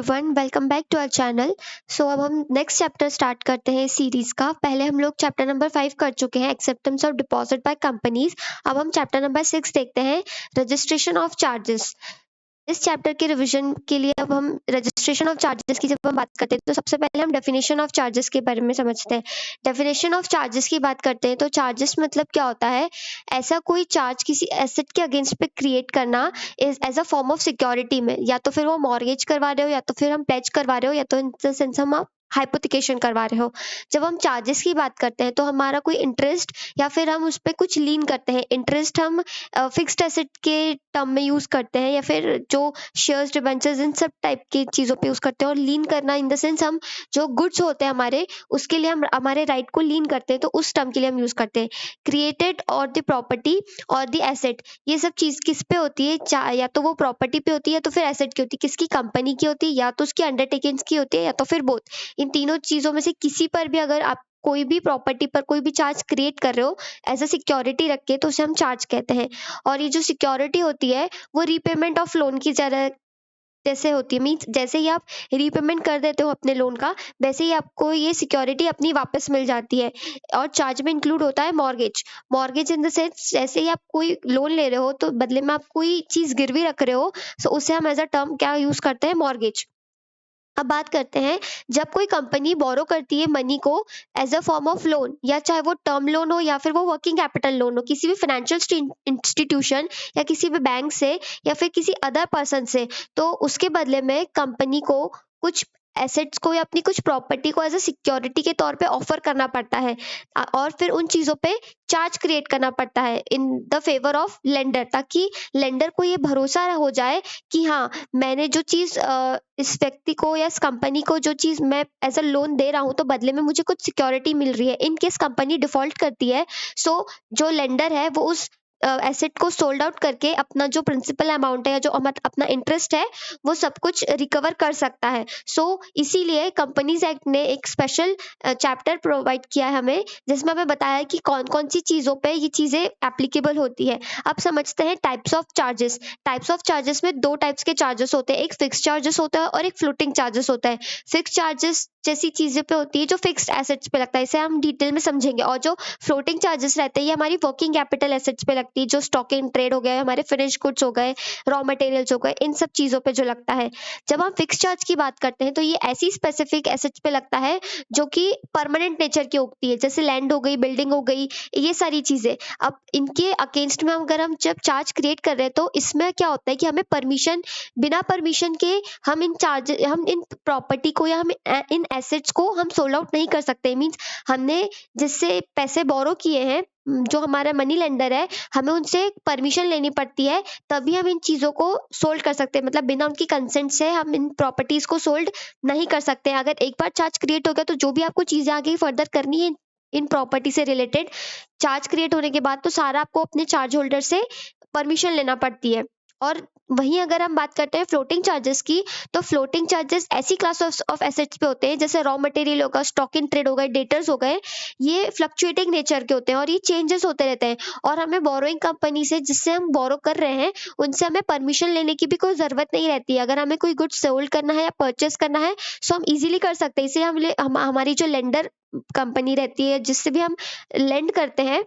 Everyone, welcome back to our channel. अब हम next chapter start करते हैं इस सीरीज का। पहले हम लोग चैप्टर नंबर 5 कर चुके हैं, acceptance of deposit by companies. अब हम चैप्टर नंबर 6 देखते हैं, रजिस्ट्रेशन ऑफ चार्जेस। इस चैप्टर के रिवीजन के लिए अब हम रजिस्ट्रेशन ऑफ चार्जेस की जब हम बात करते हैं तो सबसे पहले हम डेफिनेशन ऑफ चार्जेस के बारे में समझते हैं। डेफिनेशन ऑफ चार्जेस की बात करते हैं तो चार्जेस मतलब क्या होता है? ऐसा कोई चार्ज किसी एसेट के अगेंस्ट पे क्रिएट करना is as a form of security में, या तो फिर वो मॉर्गेज करवा रहे हो, या तो फिर हम प्लेज करवा रहे हो, या तो इन द सेंस हम हाइपोथिकेशन करवा रहे हो। जब हम चार्जेस की बात करते हैं तो हमारा कोई इंटरेस्ट या फिर हम उस पर कुछ लीन करते हैं। इंटरेस्ट हम फिक्स्ड एसेट के टर्म में यूज करते हैं, या फिर जो शेयर्स डिबेंचर्स इन सब टाइप की चीजों पे यूज करते हैं। और लीन करना इन द सेंस हम जो गुड्स होते हैं हमारे, उसके लिए हम हमारे राइट को लीन करते हैं, तो उस टर्म के लिए हम यूज करते हैं। क्रिएटेड और द प्रॉपर्टी और द एसेट, ये सब चीज किस पे होती है? या तो वो प्रॉपर्टी पे होती है, या तो फिर एसेट की होती है। किसकी? कंपनी की होती है, या तो उसकी अंडरटेकिंग्स की होती है, या तो फिर बोथ। इन तीनों चीजों में से किसी पर भी अगर आप कोई भी प्रॉपर्टी पर कोई भी चार्ज क्रिएट कर रहे हो एज अ सिक्योरिटी रख के, तो उसे हम चार्ज कहते हैं। और ये जो सिक्योरिटी होती है वो रीपेमेंट ऑफ लोन की तरह जैसे होती है। मीन्स जैसे ही आप रीपेमेंट कर देते हो अपने लोन का, वैसे ही आपको ये सिक्योरिटी अपनी वापस मिल जाती है। और चार्ज में इंक्लूड होता है mortgage. Mortgage in the sense जैसे ही आप कोई लोन ले रहे हो तो बदले में आप कोई चीज गिरवी रख रहे हो, तो उसे हम एज अ टर्म क्या यूज करते हैं? मॉर्गेज। अब बात करते हैं, जब कोई कंपनी बोरो करती है मनी को as a form of loan, या चाहे वो टर्म लोन हो या फिर वो वर्किंग कैपिटल लोन हो, किसी भी फाइनेंशियल इंस्टीट्यूशन या किसी भी बैंक से या फिर किसी अदर पर्सन से, तो उसके बदले में कंपनी को कुछ एसेट्स को या अपनी कुछ प्रॉपर्टी को एज अ सिक्योरिटी के तौर पे ऑफर करना पड़ता है। और फिर उन चीजों पे चार्ज क्रिएट करना पड़ता है in the favour of lender, ताकि लेंडर को ये भरोसा हो जाए कि हाँ, मैंने जो चीज इस व्यक्ति को या इस कंपनी को जो चीज मैं एज अ लोन दे रहा हूँ, तो बदले में मुझे कुछ सिक्योरिटी मिल रही है। इन केस कंपनी डिफॉल्ट करती है, सो जो लेंडर है वो उस एसेट को सोल्ड आउट करके अपना जो प्रिंसिपल अमाउंट है या जो अपना इंटरेस्ट है वो सब कुछ रिकवर कर सकता है। इसीलिए कंपनीज एक्ट ने एक स्पेशल चैप्टर प्रोवाइड किया है हमें, जिसमें हमें बताया है कि कौन कौन सी चीजों पे ये चीजें एप्लीकेबल होती है। अब समझते हैं types of charges. Types of charges में दो टाइप्स के चार्जेस होते हैं, एक फिक्स चार्जेस होता है और एक फ्लोटिंग चार्जेस होता है। फिक्स चार्जेस जैसी चीजें पे होती है जो फिक्स्ड एसेट्स पे लगता है, इसे हम डिटेल में समझेंगे। और जो फ्लोटिंग चार्जेस रहते हैं ये हमारी वर्किंग कैपिटल एसेट्स पे लगती है, जो स्टॉक इन ट्रेड हो गए, हमारे फिनिश गुड्स हो गए, रॉ मटेरियल्स हो गए, इन सब चीजों पे जो लगता है। जब हम फिक्स चार्ज की बात करते हैं तो ये ऐसी स्पेसिफिक एसेट्स पे लगता है जो कि परमानेंट नेचर की होती है, जैसे लैंड हो गई, बिल्डिंग हो गई, ये सारी चीजें। अब इनके अगेंस्ट में अगर हम जब चार्ज क्रिएट कर रहे हैं तो इसमें क्या होता है कि हमें परमिशन, बिना परमिशन के हम इन प्रॉपर्टी को या हम इन एसेट्स को हम सोल्ड आउट नहीं कर सकते। मींस हमने जिससे पैसे बोरो किए हैं, जो हमारा मनी लेंडर है, हमें उनसे परमिशन लेनी पड़ती है, तभी हम इन चीजों को सोल्ड कर सकते हैं। मतलब बिना उनकी कंसेंट से हम इन प्रॉपर्टीज को सोल्ड नहीं कर सकते। अगर एक बार चार्ज क्रिएट हो गया तो जो भी आपको चीजें आगे फर्दर करनी है इन प्रॉपर्टी से रिलेटेड, चार्ज क्रिएट होने के बाद तो सारा आपको अपने चार्ज होल्डर से परमिशन लेना पड़ती है। और वहीं अगर हम बात करते हैं फ्लोटिंग चार्जेस की, तो फ्लोटिंग चार्जेस ऐसी क्लास ऑफ एसेट्स पे होते हैं जैसे रॉ मटेरियल होगा, स्टॉक इन ट्रेड हो गए, डेटर्स हो गए। ये फ्लक्चुएटिंग नेचर के होते हैं और ये चेंजेस होते रहते हैं। और हमें बोरोइंग कंपनी से, जिससे हम बोरो कर रहे हैं, उनसे हमें परमिशन लेने की भी कोई जरूरत नहीं रहती है। अगर हमें कोई गुड्स सोल्ड करना है या परचेस करना है सो हम इजीली कर सकते हैं। इसे हमारी जो लेंडर कंपनी रहती है, जिससे भी हम लेंड करते हैं,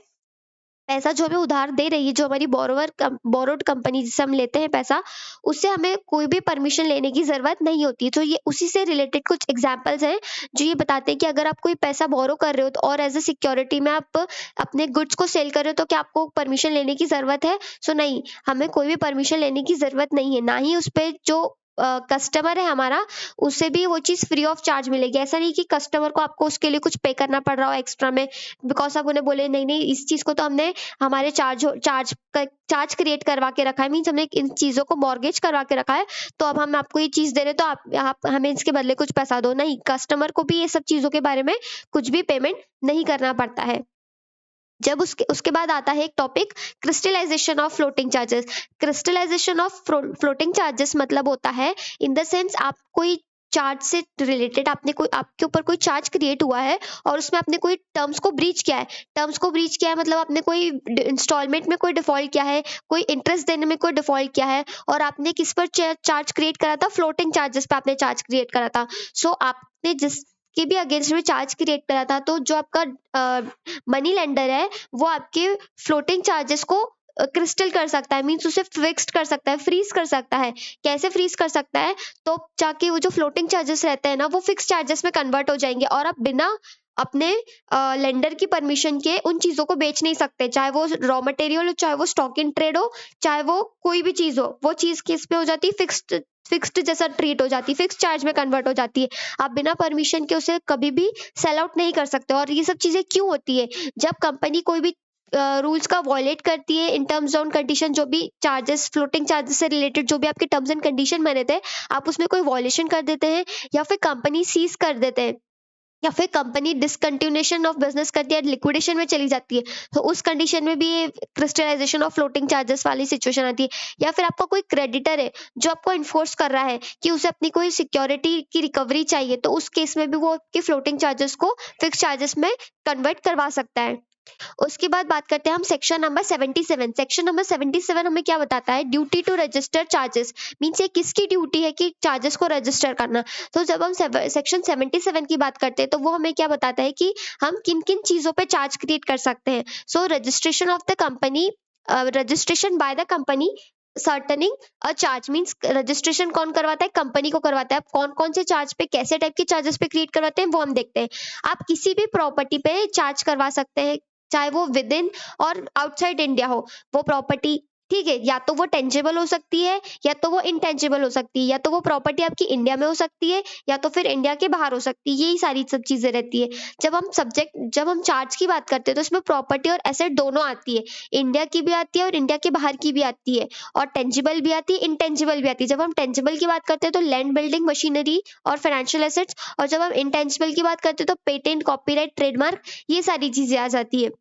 पैसा जो हमें उधार दे रही है, जो हमारी बोरोड कंपनी जिससे हम लेते हैं पैसा, उससे हमें कोई भी परमिशन लेने की जरूरत नहीं होती है। तो ये उसी से रिलेटेड कुछ एग्जांपल्स हैं जो ये बताते हैं कि अगर आप कोई पैसा बोरो कर रहे हो तो और एज ए सिक्योरिटी में आप अपने गुड्स को सेल कर रहे हो, तो क्या आपको परमिशन लेने की जरूरत है? नहीं, हमें कोई भी परमिशन लेने की जरूरत नहीं है। ना ही उस पे जो कस्टमर है हमारा, उससे भी वो चीज फ्री ऑफ चार्ज मिलेगी। ऐसा नहीं कि कस्टमर को आपको उसके लिए कुछ पे करना पड़ रहा हो एक्स्ट्रा में, बिकॉज आप उन्हें बोले नहीं नहीं, इस चीज को तो हमने हमारे चार्ज क्रिएट करवा के रखा है, मीन्स हमने इन चीजों को मॉर्गेज करवा के रखा है, तो अब हम आपको ये चीज दे रहे हैं, तो आप हमें इसके बदले कुछ पैसा दो। नहीं, कस्टमर को भी ये सब चीजों के बारे में कुछ भी पेमेंट नहीं करना पड़ता है। जब उसके उसके बाद आता है एक topic, crystallisation of floating charges. Crystallisation of floating charges मतलब होता है इन द सेंस आप कोई चार्ज से रिलेटेड आपके ऊपर कोई चार्ज क्रिएट हुआ है और उसमें आपने कोई टर्म्स को ब्रीच किया है। टर्म्स को ब्रीच किया है मतलब आपने कोई इंस्टॉलमेंट में कोई डिफॉल्ट किया है, कोई इंटरेस्ट देने में कोई डिफॉल्ट किया है, और आपने किस पर चार्ज क्रिएट करा था, फ्लोटिंग चार्जेस पे आपने चार्ज क्रिएट करा था। सो आपने जिसके भी अगेंस्ट में चार्ज क्रिएट करा था, तो जो आपका मनी लेंडर है वो आपके फ्लोटिंग चार्जेस को क्रिस्टल कर सकता है, मीन्स उसे फिक्स्ड कर सकता है, फ्रीज कर सकता है। कैसे फ्रीज कर सकता है, तो जाके वो जो फ्लोटिंग चार्जेस रहते हैं ना, वो फिक्स चार्जेस में कन्वर्ट हो जाएंगे और आप बिना अपने लेंडर की परमिशन के उन चीजों को बेच नहीं सकते, चाहे वो रॉ मटेरियल हो, चाहे वो स्टॉक इन ट्रेड हो, चाहे वो कोई भी चीज हो। वो चीज किस पे हो जाती है, फिक्स्ड जैसा ट्रीट हो जाती है, फिक्स चार्ज में कन्वर्ट हो जाती है। आप बिना परमिशन के उसे कभी भी सेल आउट नहीं कर सकते। और ये सब चीजें क्यों होती है, जब कंपनी कोई भी रूल्स का वॉयलेट करती है इन टर्म्स ऑन कंडीशन, जो भी चार्जेस, फ्लोटिंग चार्जेस से रिलेटेड जो भी आपके टर्म्स एंड कंडीशन बने थे, आप उसमें कोई वॉयलेशन कर देते हैं, या फिर कंपनी सीज कर देते हैं, या फिर कंपनी डिसकंटिन्यूएशन ऑफ बिजनेस करती है, लिक्विडेशन में चली जाती है, तो उस कंडीशन में भी ये क्रिस्टलाइजेशन ऑफ फ्लोटिंग चार्जेस वाली सिचुएशन आती है। या फिर आपका कोई क्रेडिटर है जो आपको इन्फोर्स कर रहा है कि उसे अपनी कोई सिक्योरिटी की रिकवरी चाहिए, तो उस केस में भी वो आपके फ्लोटिंग चार्जेस को फिक्स चार्जेस में कन्वर्ट करवा सकता है। उसके बाद बात करते हैं हम सेक्शन नंबर 77। सेक्शन नंबर 77 हमें क्या बताता है, duty to register charges, means ये किसकी ड्यूटी है कि चार्जेस को रजिस्टर करना। तो जब हम सेक्शन 77 की बात करते हैं, तो वो हमें क्या बताता है कि हम किन किन चीजों पे चार्ज क्रिएट कर सकते हैं। So registration of the company, registration by the company certaining a charge, means registration कौन करवाता है, कंपनी को करवाता है। आप कौन कौन से चार्ज पे, कैसे टाइप के चार्जेस पे क्रिएट करवाते हैं, वो हम देखते हैं। आप किसी भी प्रॉपर्टी पे चार्ज करवा सकते हैं, चाहे वो विद इन और आउटसाइड इंडिया हो वो प्रॉपर्टी, ठीक है। या तो वो टेंजेबल हो सकती है, या तो वो इनटेंजेबल हो सकती है, या तो वो प्रॉपर्टी आपकी इंडिया में हो सकती है, या तो फिर इंडिया के बाहर हो सकती है। यही सारी सब चीजें रहती है। जब हम चार्ज की बात करते हैं, तो इसमें प्रॉपर्टी और एसेट दोनों आती है, इंडिया की भी आती है और इंडिया के बाहर की भी आती है, और टेंजिबल भी आती है, इनटेंजिबल भी आती है। जब हम टेंजिबल की बात करते हैं तो लैंड, बिल्डिंग, मशीनरी और फाइनेंशियल एसेट्स, और जब हम इनटेंजिबल की बात करते हैं तो पेटेंट, कॉपीराइट, ट्रेडमार्क, ये सारी चीजें आ जाती है।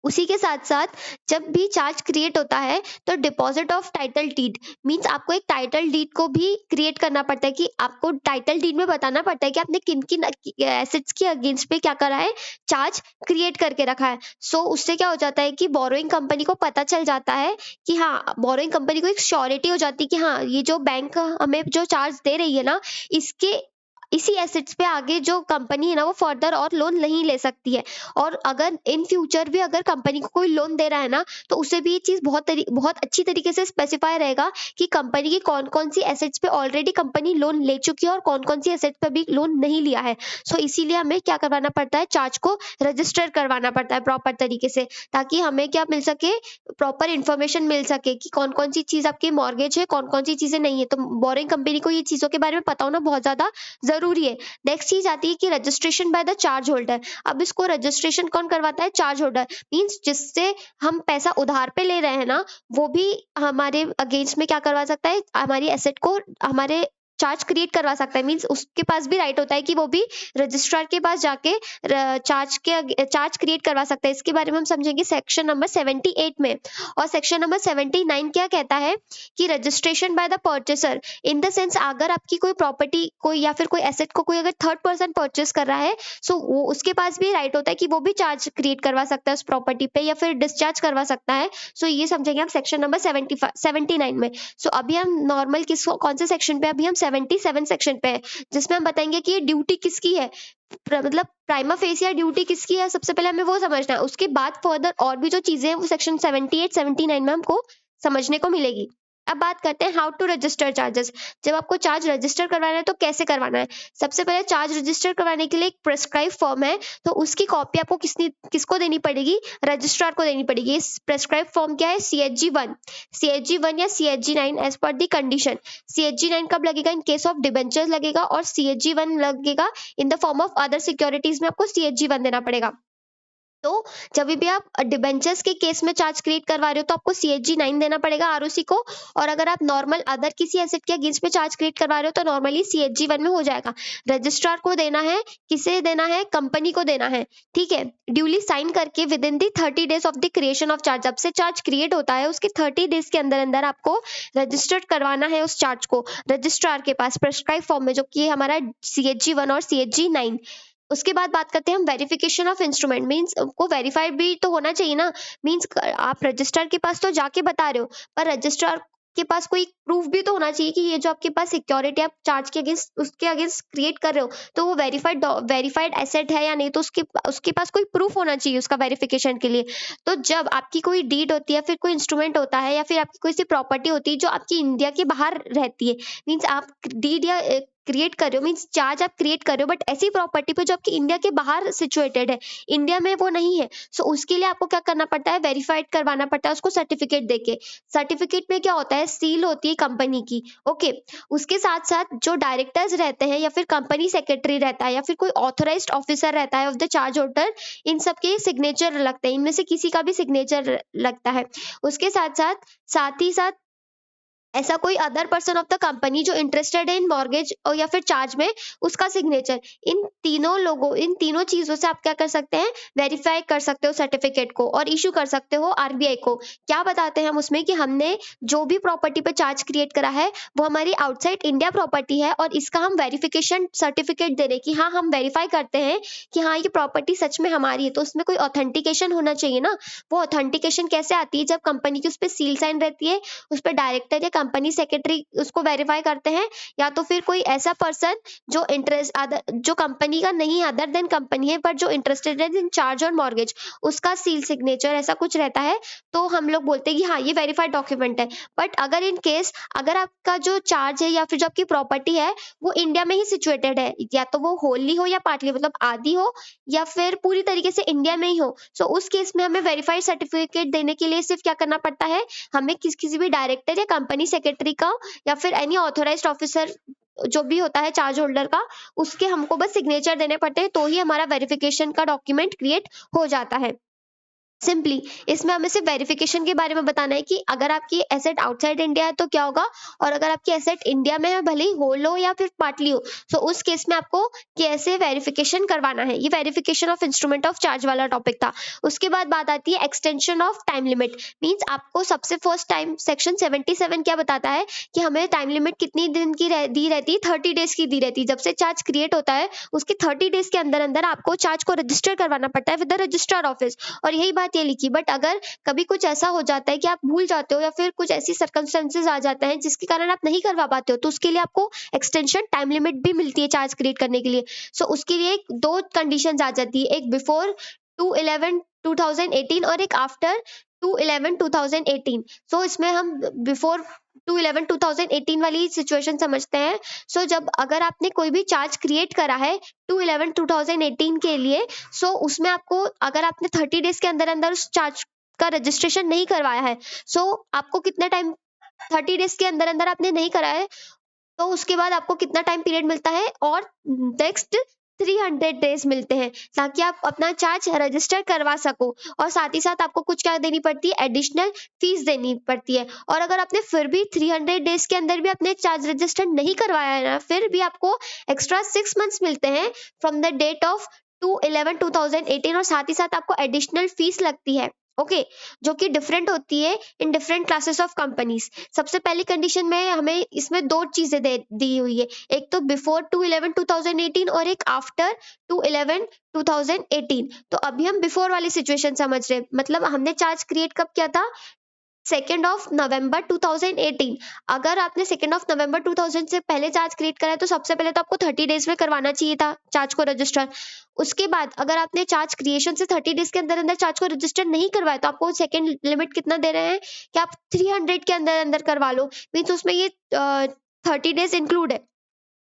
उसी के साथ साथ जब भी चार्ज क्रिएट होता है, तो deposit of title deed, means आपको एक टाइटल डीड को भी क्रिएट करना पड़ता है, कि आपको टाइटल डीड में बताना पड़ता है कि आपने किन किन एसेट्स के अगेंस्ट पे क्या करा है, चार्ज क्रिएट करके रखा है। सो उससे क्या हो जाता है कि बोरोइंग कंपनी को पता चल जाता है कि हाँ, बोरोइंग कंपनी को एक श्योरिटी हो जाती है कि हाँ, ये जो बैंक हमें जो चार्ज दे रही है ना, इसके इसी एसेट्स पे आगे जो कंपनी है ना, वो फर्दर और लोन नहीं ले सकती है। और अगर इन फ्यूचर भी अगर कंपनी को कोई लोन दे रहा है ना, तो उसे भी ये चीज बहुत अच्छी तरीके से स्पेसिफाई रहेगा कि कंपनी की कौन कौन सी एसेट्स पे ऑलरेडी कंपनी लोन ले चुकी है और कौन कौन सी एसेट्स पे भी लोन नहीं लिया है। सो इसीलिए हमें क्या करवाना पड़ता है, चार्ज को रजिस्टर करवाना पड़ता है प्रॉपर तरीके से, ताकि हमें क्या मिल सके, प्रॉपर इंफॉर्मेशन मिल सके कि कौन कौन सी चीज आपकी मॉर्गेज है, कौन कौन सी चीजें नहीं है। तो बोरिंग कंपनी को ये चीजों के बारे में पता होना बहुत ज्यादा जरूरी है। नेक्स्ट चीज आती है कि registration by the charge holder. अब इसको रजिस्ट्रेशन कौन करवाता है, चार्ज होल्डर, मींस जिससे हम पैसा उधार पे ले रहे हैं ना, वो भी हमारे अगेंस्ट में क्या करवा सकता है, हमारी एसेट को हमारे चार्ज क्रिएट करवा सकता है। मींस उसके पास भी राइट होता है कि वो भी रजिस्ट्रार के पास जाके चार्ज क्रिएट करवा सकता है। इसके बारे में हम समझेंगे सेक्शन नंबर 78 में। और सेक्शन नंबर 79 क्या कहता है कि registration by the purchaser, in the sense अगर आपकी कोई प्रॉपर्टी, कोई या फिर कोई एसेट को कोई अगर थर्ड पर्सन परचेस कर रहा है, सो वो उसके पास भी राइट होता है कि वो भी चार्ज क्रिएट करवा सकता है उस प्रॉपर्टी पे, या फिर डिस्चार्ज करवा सकता है। सो ये समझेंगे हम सेक्शन नंबर 79 में। सो अभी हम नॉर्मल कौन से सेक्शन पे, अभी हम 77 सेक्शन पे है, जिसमें हम बताएंगे कि ये ड्यूटी किसकी है, मतलब प्राइमा फेसिया ड्यूटी किसकी है, सबसे पहले हमें वो समझना है। उसके बाद फर्दर और भी जो चीजें हैं वो सेक्शन 78 79 में हमको समझने को मिलेगी। अब बात करते हैं हाउ टू रजिस्टर चार्जेस। जब आपको चार्ज रजिस्टर करवाना है तो कैसे करवाना है। सबसे पहले चार्ज रजिस्टर करवाने के लिए एक प्रेस्क्राइब फॉर्म है, तो उसकी कॉपी आपको किसको देनी पड़ेगी, रजिस्ट्रार को देनी पड़ेगी। इस प्रेस्क्राइब फॉर्म क्या है, CHG 1 या CHG 9 एज पर दी कंडीशन। CHG 9 कब लगेगा, इन केस ऑफ डिबेंचर लगेगा, और CHG 1 लगेगा in the form of other securities में आपको CHG 1 देना पड़ेगा। तो जब भी आप डिबेंचर्स के केस में चार्ज क्रिएट करवा रहे हो तो आपको CHG 9 देना पड़ेगा आरओसी को, और अगर आप नॉर्मल अदर किसी एसेट के अगेंस्ट में चार्ज क्रिएट करवा रहे हो तो नॉर्मली CHG 1 में हो जाएगा। रजिस्ट्रार को देना है, किसे देना है, कंपनी को देना है, ठीक है। ड्यूली साइन करके with in the 30 days of the creation of charge, जब से चार्ज क्रिएट होता है उसके 30 डेज के अंदर अंदर आपको रजिस्टर्ड करवाना है उस चार्ज को रजिस्ट्रार के पास प्रेस्क्राइब फॉर्म में, जो कि हमारा CHG 1 और CHG 9। उसके बाद बात करते हैं हम वेरिफिकेशन ऑफ इंस्ट्रूमेंट, मींस को वेरीफाइड भी तो होना चाहिए ना। मींस आप रजिस्ट्रार के पास तो जाके बता रहे हो, पर रजिस्ट्रार के पास कोई प्रूफ भी तो होना चाहिए कि ये जो आपके पास सिक्योरिटी आप चार्ज के अगेंस्ट उसके अगेंस्ट क्रिएट कर रहे हो तो वो वेरीफाइड एसेट है या नहीं, तो उसके उसके पास कोई प्रूफ होना चाहिए उसका वेरिफिकेशन के लिए। तो जब आपकी कोई डीड होती है, फिर कोई इंस्ट्रूमेंट होता है, या फिर आपकी कोई सी प्रॉपर्टी होती है जो आपकी इंडिया के बाहर रहती है, मीन्स आप डीड या क्रिएट कर रहे हो, मीन्स चार्ज आप क्रिएट कर रहे हो, बट ऐसी प्रॉपर्टी पे जो आपकी इंडिया के बाहर सिचुएटेड है, इंडिया में वो नहीं है, सो उसके लिए आपको क्या करना पड़ता है, वेरीफाइड करवाना पड़ता है उसको सर्टिफिकेट देके। सर्टिफिकेट में क्या होता है, सील होती है कंपनी की, ओके। उसके साथ साथ जो डायरेक्टर्स रहते हैं या फिर कंपनी सेक्रेटरी रहता है या फिर कोई ऑथराइज्ड ऑफिसर रहता है ऑफ द चार्ज होल्डर, इन सबके सिग्नेचर लगते हैं, इनमें से किसी का भी सिग्नेचर लगता है। उसके साथ ही साथ ऐसा कोई other person of the company जो इंटरेस्टेड है इन मॉर्गेज और या फिर चार्ज में, उसका सिग्नेचर। इन तीनों चीजों से आप क्या कर सकते हैं, वेरीफाई कर सकते हो सर्टिफिकेट को और इशू कर सकते हो आरबीआई को। क्या बताते हैं हम उसमें कि हमने जो भी प्रॉपर्टी पे चार्ज क्रिएट करा है वो हमारी आउटसाइड इंडिया प्रॉपर्टी है, और इसका हम वेरिफिकेशन सर्टिफिकेट दे रहे कि हाँ हम वेरीफाई करते हैं कि हाँ ये प्रॉपर्टी सच में हमारी है। तो उसमें कोई ऑथेंटिकेशन होना चाहिए ना। वो ऑथेंटिकेशन कैसे आती है, जब कंपनी की उस पर सील साइन रहती है, उस पर डायरेक्टर या कंपनी सेक्रेटरी उसको वेरीफाई करते हैं, या तो फिर कोई ऐसा पर्सन जो जो कंपनी का नहीं अदर देन कंपनी है पर जो इंटरेस्टेड है इन चार्ज और मॉर्गेज, उसका सील सिग्नेचर ऐसा कुछ रहता है, तो हम लोग बोलते हैं कि हाँ ये वेरीफाइड डॉक्यूमेंट है। बट अगर इन केस अगर आपका जो चार्ज है या फिर जो आपकी प्रॉपर्टी है वो इंडिया में ही सिचुएटेड है, या तो वो होली हो या पार्टली, मतलब आधी हो या फिर पूरी तरीके से इंडिया में ही हो, सो उस केस में हमें वेरीफाइड सर्टिफिकेट देने के लिए सिर्फ क्या करना पड़ता है, हमें किसी भी डायरेक्टर या कंपनी सेक्रेटरी का या फिर एनी ऑथराइज्ड ऑफिसर जो भी होता है चार्ज होल्डर का, उसके हमको बस सिग्नेचर देने पड़ते हैं, तो ही हमारा वेरिफिकेशन का डॉक्यूमेंट क्रिएट हो जाता है। सिंपली इसमें हमें सिर्फ वेरिफिकेशन के बारे में बताना है कि अगर आपकी एसेट आउटसाइड इंडिया है तो क्या होगा, और अगर आपकी एसेट इंडिया में है भले ही होल हो या फिर पार्टली हो, तो उस केस में आपको कैसे वेरिफिकेशन करवाना है। ये verification of instrument of charge वाला टॉपिक था। उसके बाद बात आती है extension of time limit. Means आपको सबसे फर्स्ट टाइम सेक्शन 77 क्या बताता है कि हमें टाइम लिमिट कितनी दिन की दी रहती है, 30 डेज की दी रहती है। जब से चार्ज क्रिएट होता है उसके 30 डेज के अंदर अंदर आपको चार्ज को रजिस्टर करवाना पड़ता है विद द रजिस्ट्रार ऑफिस, और यही बात ये लिखी। बट अगर कभी कुछ ऐसा हो जाता है कि आप भूल जाते हो या फिर कुछ ऐसी सर्कमस्टेंसेस आ जाते हैं जिसके कारण आप नहीं करवा पाते हो, तो उसके लिए आपको एक्सटेंशन टाइम लिमिट भी मिलती है चार्ज क्रिएट करने के लिए। सो उसके लिए दो कंडीशंस आ जाती है, एक बिफोर 2/11/2018 और एक आफ्टर 2/11/2018। सो इसमें हम बिफोर 2/11/2018 वाली सिचुएशन समझते हैं। सो जब अगर आपने कोई भी चार्ज क्रिएट करा है 2/11/2018 के लिए, सो उसमें आपको अगर आपने 30 डेज के अंदर अंदर उस चार्ज का रजिस्ट्रेशन नहीं करवाया है, सो आपको कितना टाइम, 30 डेज के अंदर अंदर आपने नहीं करा है तो उसके बाद आपको कितना टाइम पीरियड मिलता है, और नेक्स्ट 300 डेज मिलते हैं ताकि आप अपना चार्ज रजिस्टर करवा सको। और साथ ही साथ आपको कुछ क्या देनी पड़ती है, एडिशनल फीस देनी पड़ती है। और अगर आपने फिर भी 300 डेज के अंदर भी अपने चार्ज रजिस्टर नहीं करवाया है ना, फिर भी आपको एक्स्ट्रा 6 मंथ्स मिलते हैं फ्रॉम द डेट ऑफ 2/11/2018, और साथ ही साथ आपको एडिशनल फीस लगती है, ओके, जो कि डिफरेंट होती है in different classes of companies. सबसे पहली कंडीशन में हमें इसमें दो चीजें दी हुई है, एक तो बिफोर 2/11/2018 और एक आफ्टर 2/11/2018। तो अभी हम बिफोर वाली सिचुएशन समझ रहे हैं, मतलब हमने चार्ज क्रिएट कब किया था, 2 नवंबर 2018। अगर आपने 2 नवंबर 2000 से पहले चार्ज क्रिएट करा है तो सबसे पहले तो आपको 30 डेज में करवाना चाहिए था चार्ज को रजिस्टर। उसके बाद अगर आपने चार्ज क्रिएशन से 30 डेज के अंदर अंदर चार्ज को रजिस्टर नहीं करवाया तो आपको सेकंड लिमिट कितना दे रहे हैं कि आप 300 के अंदर अंदर करवा लो। मीन्स उसमें ये 30 डेज इंक्लूड है।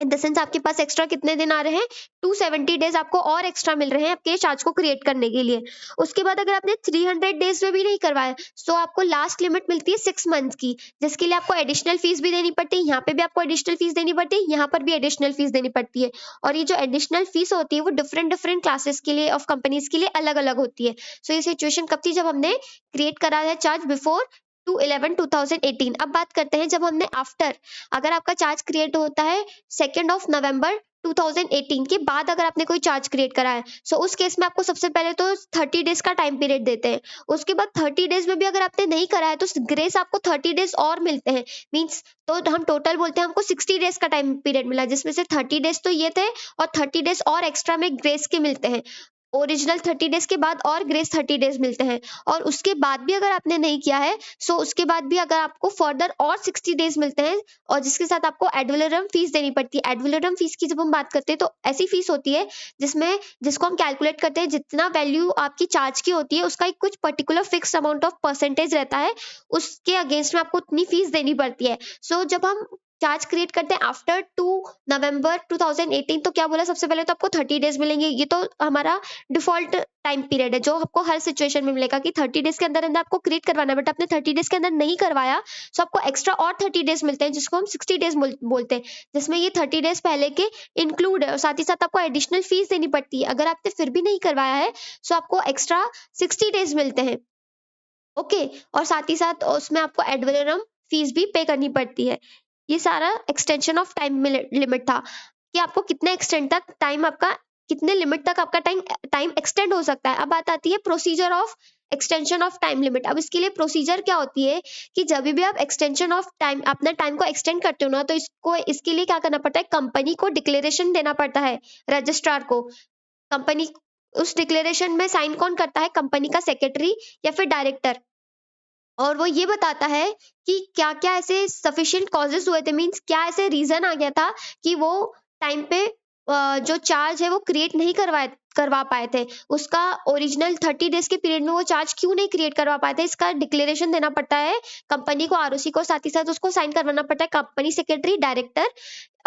इन द सेंस आपके पास एक्स्ट्रा कितने दिन आ रहे हैं, 270 डेज आपको और एक्स्ट्रा मिल रहे हैं आपके चार्ज को क्रिएट करने के लिए। उसके बाद अगर आपने 300 डेज में भी नहीं करवाया, तो आपको लास्ट लिमिट मिलती है 6 मंथ की, जिसके लिए आपको एडिशनल फीस भी देनी पड़ती है। यहाँ पे भी आपको एडिशनल फीस देनी पड़ती है, यहाँ पर भी एडिशनल फीस देनी पड़ती है। और ये जो एडिशनल फीस होती है वो डिफरेंट डिफरेंट क्लासेस के लिए ऑफ कंपनीज के लिए अलग अलग होती है। सो ये सिचुएशन कब थी, जब हमने क्रिएट करा है चार्ज बिफोर 2/11/2018। अब बात करते हैं जब हमने आफ्टर, अगर आपका चार्ज क्रिएट होता है 2 नवंबर 2018 के बाद अगर आपने कोई चार्ज क्रिएट करा है, सो उस केस में आपको सबसे पहले तो 30 डेज का टाइम पीरियड देते हैं। उसके बाद 30 डेज में भी अगर आपने नहीं करा है तो ग्रेस आपको 30 डेज और मिलते हैं। मींस तो हम टोटल बोलते हैं हमको 60 डेज का टाइम पीरियड मिला, जिसमें से 30 डेज तो ये थे और 30 डेज और एक्स्ट्रा में ग्रेस के मिलते हैं। ओरिजिनल 30 डेज के बाद और ग्रेस 30 डेज मिलते हैं। और उसके बाद भी अगर आपने नहीं किया है, सो उसके बाद भी अगर आपको फर्दर और 60 डेज मिलते हैं, और जिसके साथ आपको एडवलरम फीस देनी पड़ती है। एडवलरम फीस की जब हम बात करते हैं तो ऐसी फीस होती है जिसको हम कैलकुलेट करते हैं, जितना वैल्यू आपकी चार्ज की होती है उसका एक कुछ particular fix amount of percentage रहता है, उसके अगेंस्ट में आपको उतनी फीस देनी पड़ती है। सो जब हम चार्ज क्रिएट करते हैं आफ्टर 2 नवंबर 2018, तो क्या बोला, सबसे पहले तो आपको 30 डेज मिलेंगे। ये तो हमारा डिफॉल्ट टाइम पीरियड है जो आपको हर सिचुएशन में मिलेगा कि 30 डेज के अंदर अंदर आपको क्रिएट करवाना है, बट आपने 30 डेज के अंदर नहीं करवाया, तो आपको एक्स्ट्रा और 30 डेज मिलते हैं, जिसको हम 60 डेज बोलते हैं, जिसमें ये 30 डेज पहले के इंक्लूड है, और साथ ही साथ आपको एडिशनल फीस देनी पड़ती है। अगर आपने फिर भी नहीं करवाया है, तो आपको एक्स्ट्रा 60 डेज मिलते हैं। ओके, और साथ ही साथ उसमें आपको एडवलरम फीस भी पे करनी पड़ती है। ये सारा एक्सटेंशन ऑफ टाइम लिमिट था कि आपको कितने एक्सटेंड तक टाइम आपका, कितने लिमिट तक आपका टाइम टाइम एक्सटेंड हो सकता है। अब बात आती है procedure of extension of time limit. अब इसके लिए प्रोसीजर क्या होती है कि जब भी आप एक्सटेंशन ऑफ टाइम, अपने टाइम को एक्सटेंड करते हो ना, तो इसके लिए क्या करना पड़ता है, कंपनी को डिक्लेरेशन देना पड़ता है, रजिस्ट्रार को। कंपनी, उस डिक्लेरेशन में साइन कौन करता है, कंपनी का सेक्रेटरी या फिर डायरेक्टर। और वो ये बताता है कि क्या-क्या ऐसे सफिशिएंट कॉजेज़ हुए थे, मीन्स क्या ऐसे रीज़न आ गया था कि वो टाइम पे जो चार्ज है वो क्रिएट नहीं करवा पाए थे। उसका ओरिजिनल 30 डेज़ के पीरियड में वो चार्ज क्यों नहीं क्रिएट करवा पाए थे, इसका डिक्लेरेशन देना पड़ता है कंपनी को, आरओसी को, साथ ही साथ उसको साइन करवाना पड़ता है कंपनी सेक्रेटरी, डायरेक्टर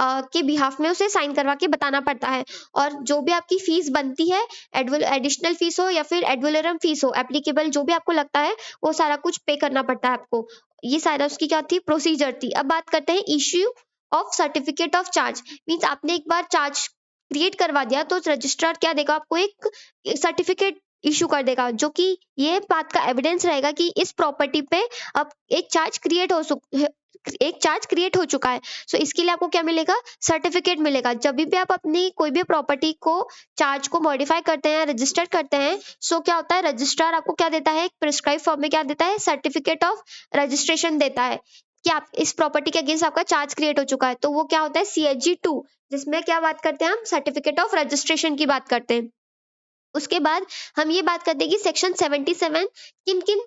के बिहाफ में उसे साइन करवा के बताना पड़ता है। और जो भी आपकी फीस बनती है, एडिशनल फीस हो या फिर एडवलरम फीस हो, एप्लीकेबल जो भी आपको लगता है, वो सारा कुछ पे करना पड़ता है आपको। ये सारा उसकी क्या थी, प्रोसीजर थी। अब बात करते हैं issue of certificate of charge. Means आपने एक बार चार्ज क्रिएट करवा दिया तो रजिस्ट्रार क्या देगा आपको, एक सर्टिफिकेट इशू कर देगा, जो कि ये बात का एविडेंस रहेगा कि इस प्रॉपर्टी पे अब एक चार्ज क्रिएट हो चुका है। सो इसके लिए आपको क्या मिलेगा, सर्टिफिकेट मिलेगा। जब भी आप अपनी कोई भी प्रॉपर्टी को, चार्ज को मॉडिफाई करते हैं, रजिस्टर करते हैं, सो क्या होता है, रजिस्ट्रार आपको क्या देता है, एक प्रिस्क्राइब फॉर्म में क्या देता है, सर्टिफिकेट ऑफ रजिस्ट्रेशन देता है कि आप इस प्रॉपर्टी के अगेंस्ट आपका चार्ज क्रिएट हो चुका है। तो वो क्या होता है, CHG 2, जिसमें क्या बात करते हैं, हम सर्टिफिकेट ऑफ रजिस्ट्रेशन की बात करते हैं। उसके बाद हम ये बात करते हैं कि सेक्शन 77 किन किन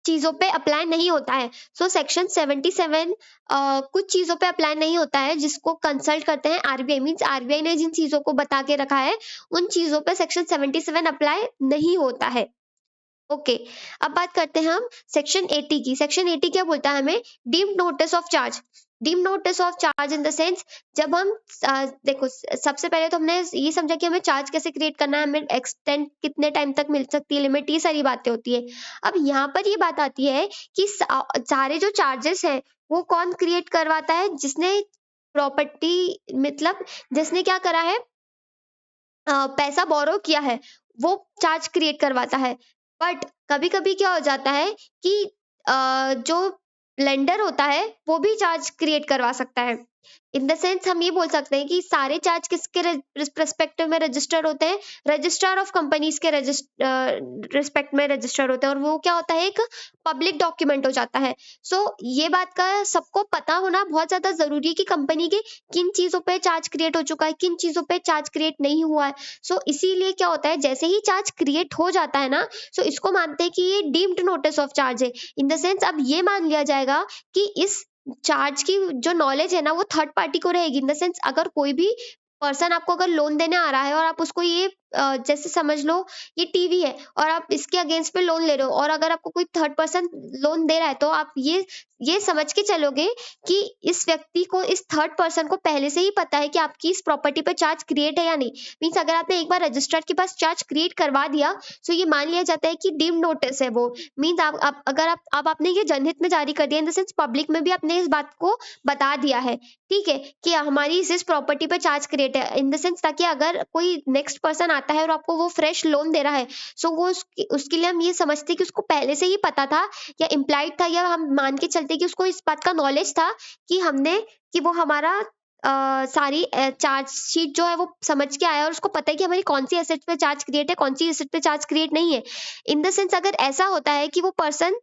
चीजों पे अप्लाई नहीं होता है। सो सेक्शन 77 कुछ चीजों पे अप्लाई नहीं होता है, जिसको कंसल्ट करते हैं आरबीआई। मींस आरबीआई ने जिन चीजों को बता के रखा है, उन चीजों पे सेक्शन 77 अप्लाई नहीं होता है। ओके, अब बात करते हैं हम सेक्शन 80 की। सेक्शन 80 क्या बोलता है हमें, deemed notice of charge. Deemed notice of charge in the sense, जब हम देखो, सबसे पहले तो हमने ये समझा कि हमें चार्ज कैसे क्रिएट करना है, हमें एक्सटेंड कितने टाइम तक मिल सकती है लिमिट, ये सारी बातें होती है। अब यहाँ पर ये बात आती है कि सारे जो चार्जेस हैं वो कौन क्रिएट करवाता है, जिसने प्रॉपर्टी, मतलब जिसने क्या करा है, पैसा बोरो किया है, वो चार्ज क्रिएट करवाता है। बट कभी-कभी क्या हो जाता है कि जो लेंडर होता है वो भी चार्ज क्रिएट करवा सकता है। इन द सेंस हम ये बोल सकते हैं कि सारे चार्ज किसके रिस्पेक्टिव में रजिस्टर होते हैं, रजिस्ट्रार ऑफ कंपनीज के रिस्पेक्ट में रजिस्टर होते हैं, और वो क्या होता है, एक पब्लिक डॉक्यूमेंट हो जाता है। सो ये बात का सबको पता होना बहुत ज्यादा जरूरी है कि कंपनी के किन चीजों पे चार्ज क्रिएट हो चुका है, किन चीजों पे चार्ज क्रिएट नहीं हुआ है। सो इसीलिए क्या होता है, जैसे ही चार्ज क्रिएट हो जाता है ना, सो इसको मानते हैं कि ये डीम्ड नोटिस ऑफ चार्ज है। इन द सेंस अब ये मान लिया जाएगा कि इस चार्ज की जो नॉलेज है ना, वो थर्ड पार्टी को रहेगी। इन द सेंस अगर कोई भी पर्सन आपको अगर लोन देने आ रहा है और आप उसको ये जैसे समझ लो ये टीवी है और आप इसके अगेंस्ट में लोन ले रहे हो, और अगर आपको कोई थर्ड पर्सन लोन दे रहा है तो आप ये समझ के चलोगे कि इस व्यक्ति को, इस थर्ड पर्सन को पहले से ही पता है कि आपकी इस प्रॉपर्टी पे चार्ज क्रिएट है या नहीं। मीन्स अगर आपने एक बार रजिस्ट्रार के पास चार्ज क्रिएट करवा दिया, तो ये मान लिया जाता है कि डीम्ड नोटिस है वो। मीन्स आप अगर आप अब आपने ये जनहित में जारी कर दिया, इन द सेंस पब्लिक में भी आपने इस बात को बता दिया है, ठीक है, कि हमारी इस प्रॉपर्टी पे चार्ज क्रिएट है, इन द सेंस ताकि अगर कोई नेक्स्ट पर्सन आता है और आपको वो फ्रेश लोन दे रहा है, सो वो उसके लिए हम ये समझते हैं कि उसको पहले से ही पता था, या इम्प्लाइड था, या हम मान के चलते कि उसको इस बात का नॉलेज था कि वो हमारा सारी चार्ज शीट जो है वो समझ के आया, और उसको पता है कि हमारी कौन सी एसेट पे चार्ज क्रिएट है, कौन सी एसेट पे चार्ज क्रिएट नहीं है। इन द सेंस अगर ऐसा होता है कि वो पर्सन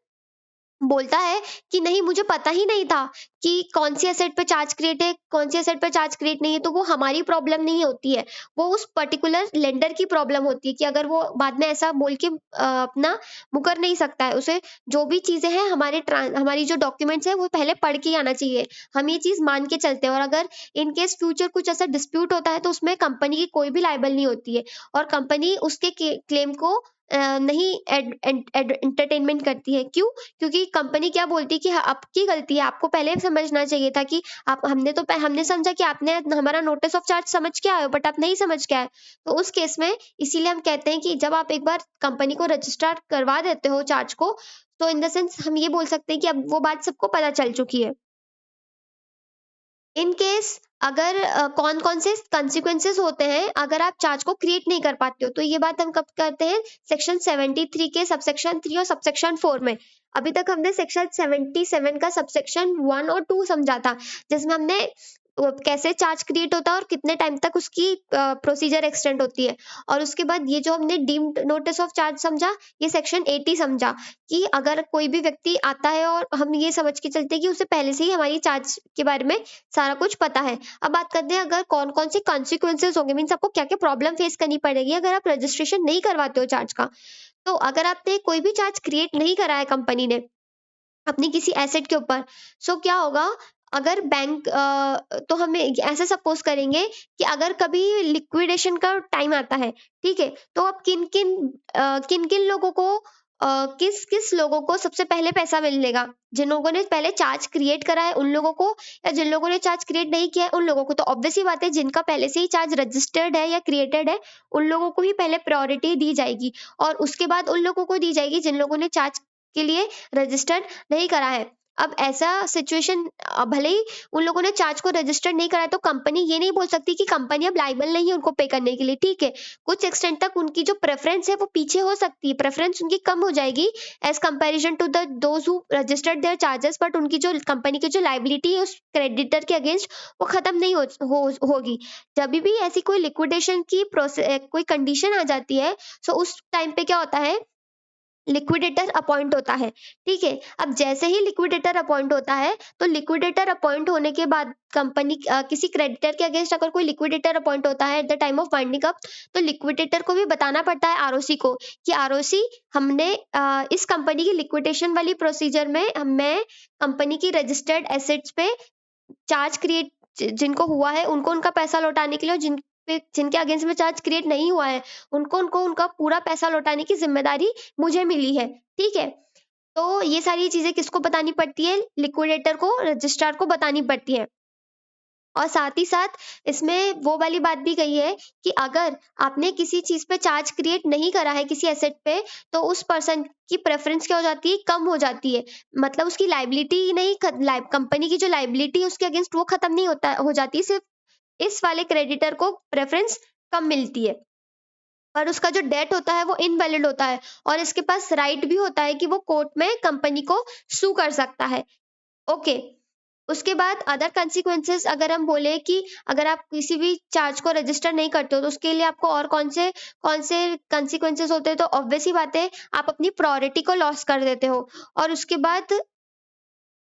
बोलता है कि नहीं मुझे पता ही नहीं था कि कौन सी एसेट पे चार्ज क्रिएट है, कौन सी एसेट पे चार्ज क्रिएट नहीं है, तो वो हमारी प्रॉब्लम नहीं होती है, वो उस पर्टिकुलर लेंडर की प्रॉब्लम होती है कि अगर वो बाद में ऐसा बोल के अपना मुकर नहीं सकता है। उसे जो भी चीजें हैं, हमारी जो डॉक्यूमेंट्स है वो पहले पढ़ के ही आना चाहिए। हम ये चीज मान के चलते हैं, और अगर इन केस फ्यूचर कुछ ऐसा डिस्प्यूट होता है तो उसमें कंपनी की कोई भी लायबल नहीं होती है, और कंपनी उसके क्लेम को नहीं एंटरटेनमेंट करती है। क्यों? क्योंकि कंपनी क्या बोलती है कि आपकी गलती है, आपको पहले समझना चाहिए था कि आप हमने समझा कि आपने हमारा नोटिस ऑफ चार्ज समझ के आए हो, बट आप नहीं समझ के आए। तो उस केस में इसीलिए हम कहते हैं कि जब आप एक बार कंपनी को रजिस्टर करवा देते हो चार्ज को, तो इन द सेंस हम ये बोल सकते हैं कि अब वो बात सबको पता चल चुकी है। इन केस अगर कौन-कौन से कंसीक्वेंसेस होते हैं अगर आप चार्ज को क्रिएट नहीं कर पाते हो, तो ये बात हम कब करते हैं? सेक्शन 73 के सबसेक्शन 3 और सबसेक्शन 4 में। अभी तक हमने सेक्शन 77 का सबसेक्शन 1 और 2 समझा था, जिसमें हमने कैसे चार्ज क्रिएट होता है और कितने टाइम तक उसकी प्रोसीजर एक्सटेंड होती है। और उसके बाद ये जो हमने डीम्ड नोटिस ऑफ चार्ज समझा, ये सेक्शन 80 समझा कि अगर कोई भी व्यक्ति आता है और हम ये समझ के चलते हैं कि उसे पहले से ही हमारी चार्ज के बारे में सारा कुछ पता है। अब बात करते हैं अगर कौन-कौन से कॉन्सिक्वेंसेस होंगे, मीन्स आपको क्या-क्या प्रॉब्लम फेस करनी पड़ेगी अगर आप रजिस्ट्रेशन नहीं करवाते हो चार्ज का। तो अगर आपने कोई भी चार्ज क्रिएट नहीं करा है कंपनी ने अपनी किसी एसेट के ऊपर, सो क्या होगा? अगर तो हमें ऐसे सपोज करेंगे कि अगर कभी लिक्विडेशन का टाइम आता है, ठीक है? तो अब किन-किन लोगों को किस-किस लोगों को सबसे पहले पैसा मिलेगा? जिन लोगों ने पहले चार्ज क्रिएट करा है उन लोगों को, या जिन लोगों ने चार्ज क्रिएट नहीं किया है उन लोगों को? तो ऑब्वियस सी बात है, जिनका पहले से ही चार्ज रजिस्टर्ड है या क्रिएटेड है, उन लोगों को ही पहले प्रायोरिटी दी जाएगी, और उसके बाद उन लोगों को दी जाएगी जिन लोगों ने चार्ज के लिए रजिस्टर्ड नहीं करा है। अब ऐसा सिचुएशन, भले ही उन लोगों ने चार्ज को रजिस्टर नहीं करा है, तो कंपनी ये नहीं बोल सकती कि कंपनी अब लायबल नहीं है उनको पे करने के लिए, ठीक है। कुछ एक्सटेंट तक उनकी जो प्रेफरेंस है वो पीछे हो सकती है, प्रेफरेंस उनकी कम हो जाएगी as comparison to the those who registered their charges, but उनकी जो कंपनी की जो लायबिलिटी है उस क्रेडिटर के अगेंस्ट वो खत्म नहीं होगी। जब भी ऐसी कोई लिक्विडेशन की कोई कंडीशन आ जाती है, सो उस टाइम पे क्या होता है, लिक्विडेटर अपॉइंट होता है, ठीक है। अब जैसे ही लिक्विडेटर अपॉइंट होता है, तो लिक्विडेटर अपॉइंट होने के बाद किसी क्रेडिटर के अगेंस्ट अगर कोई लिक्विडेटर अपॉइंट होता है at the time of winding up, तो लिक्विडेटर को भी बताना पड़ता है आरओसी को कि आरओसी, हमने इस कंपनी की लिक्विडेशन वाली प्रोसीजर में मैं कंपनी की रजिस्टर्ड एसेट्स पे चार्ज क्रिएट जिनको हुआ है उनको उनका पैसा लौटाने के लिए, और जिनके अगेंस्ट में चार्ज क्रिएट नहीं हुआ है उनको उनको उनका पूरा पैसा लौटाने की जिम्मेदारी मुझे मिली है, ठीक है। तो ये सारी चीजें किसको बतानी पड़ती है? लिक्विडेटर को, रजिस्ट्रार को बतानी पड़ती है। और साथ ही साथ इसमें वो वाली बात भी कही है कि अगर आपने किसी चीज पे चार्ज क्रिएट नहीं करा है किसी एसेट पे, तो उस पर्सन की प्रेफरेंस क्या हो जाती है? कम हो जाती है। मतलब उसकी लायबिलिटी नहीं, कंपनी की जो लायबिलिटी है उसके अगेंस्ट वो खत्म नहीं हो जाती, सिर्फ इस वाले क्रेडिटर को प्रेफरेंस कम मिलती है, और उसका जो डेट होता है वो इनवैलिड होता है, और इसके पास राइट भी होता है कि वो कोर्ट में कंपनी को सू कर सकता है। ओके। उसके बाद अदर कंसीक्वेंसेस अगर हम बोले कि अगर आप किसी भी चार्ज को रजिस्टर नहीं करते हो, तो उसके लिए आपको और कौन से कंसीक्वेंसेस होते हैं? तो ऑब्वियस ही बात है, आप अपनी प्रायोरिटी को लॉस कर देते हो। और उसके बाद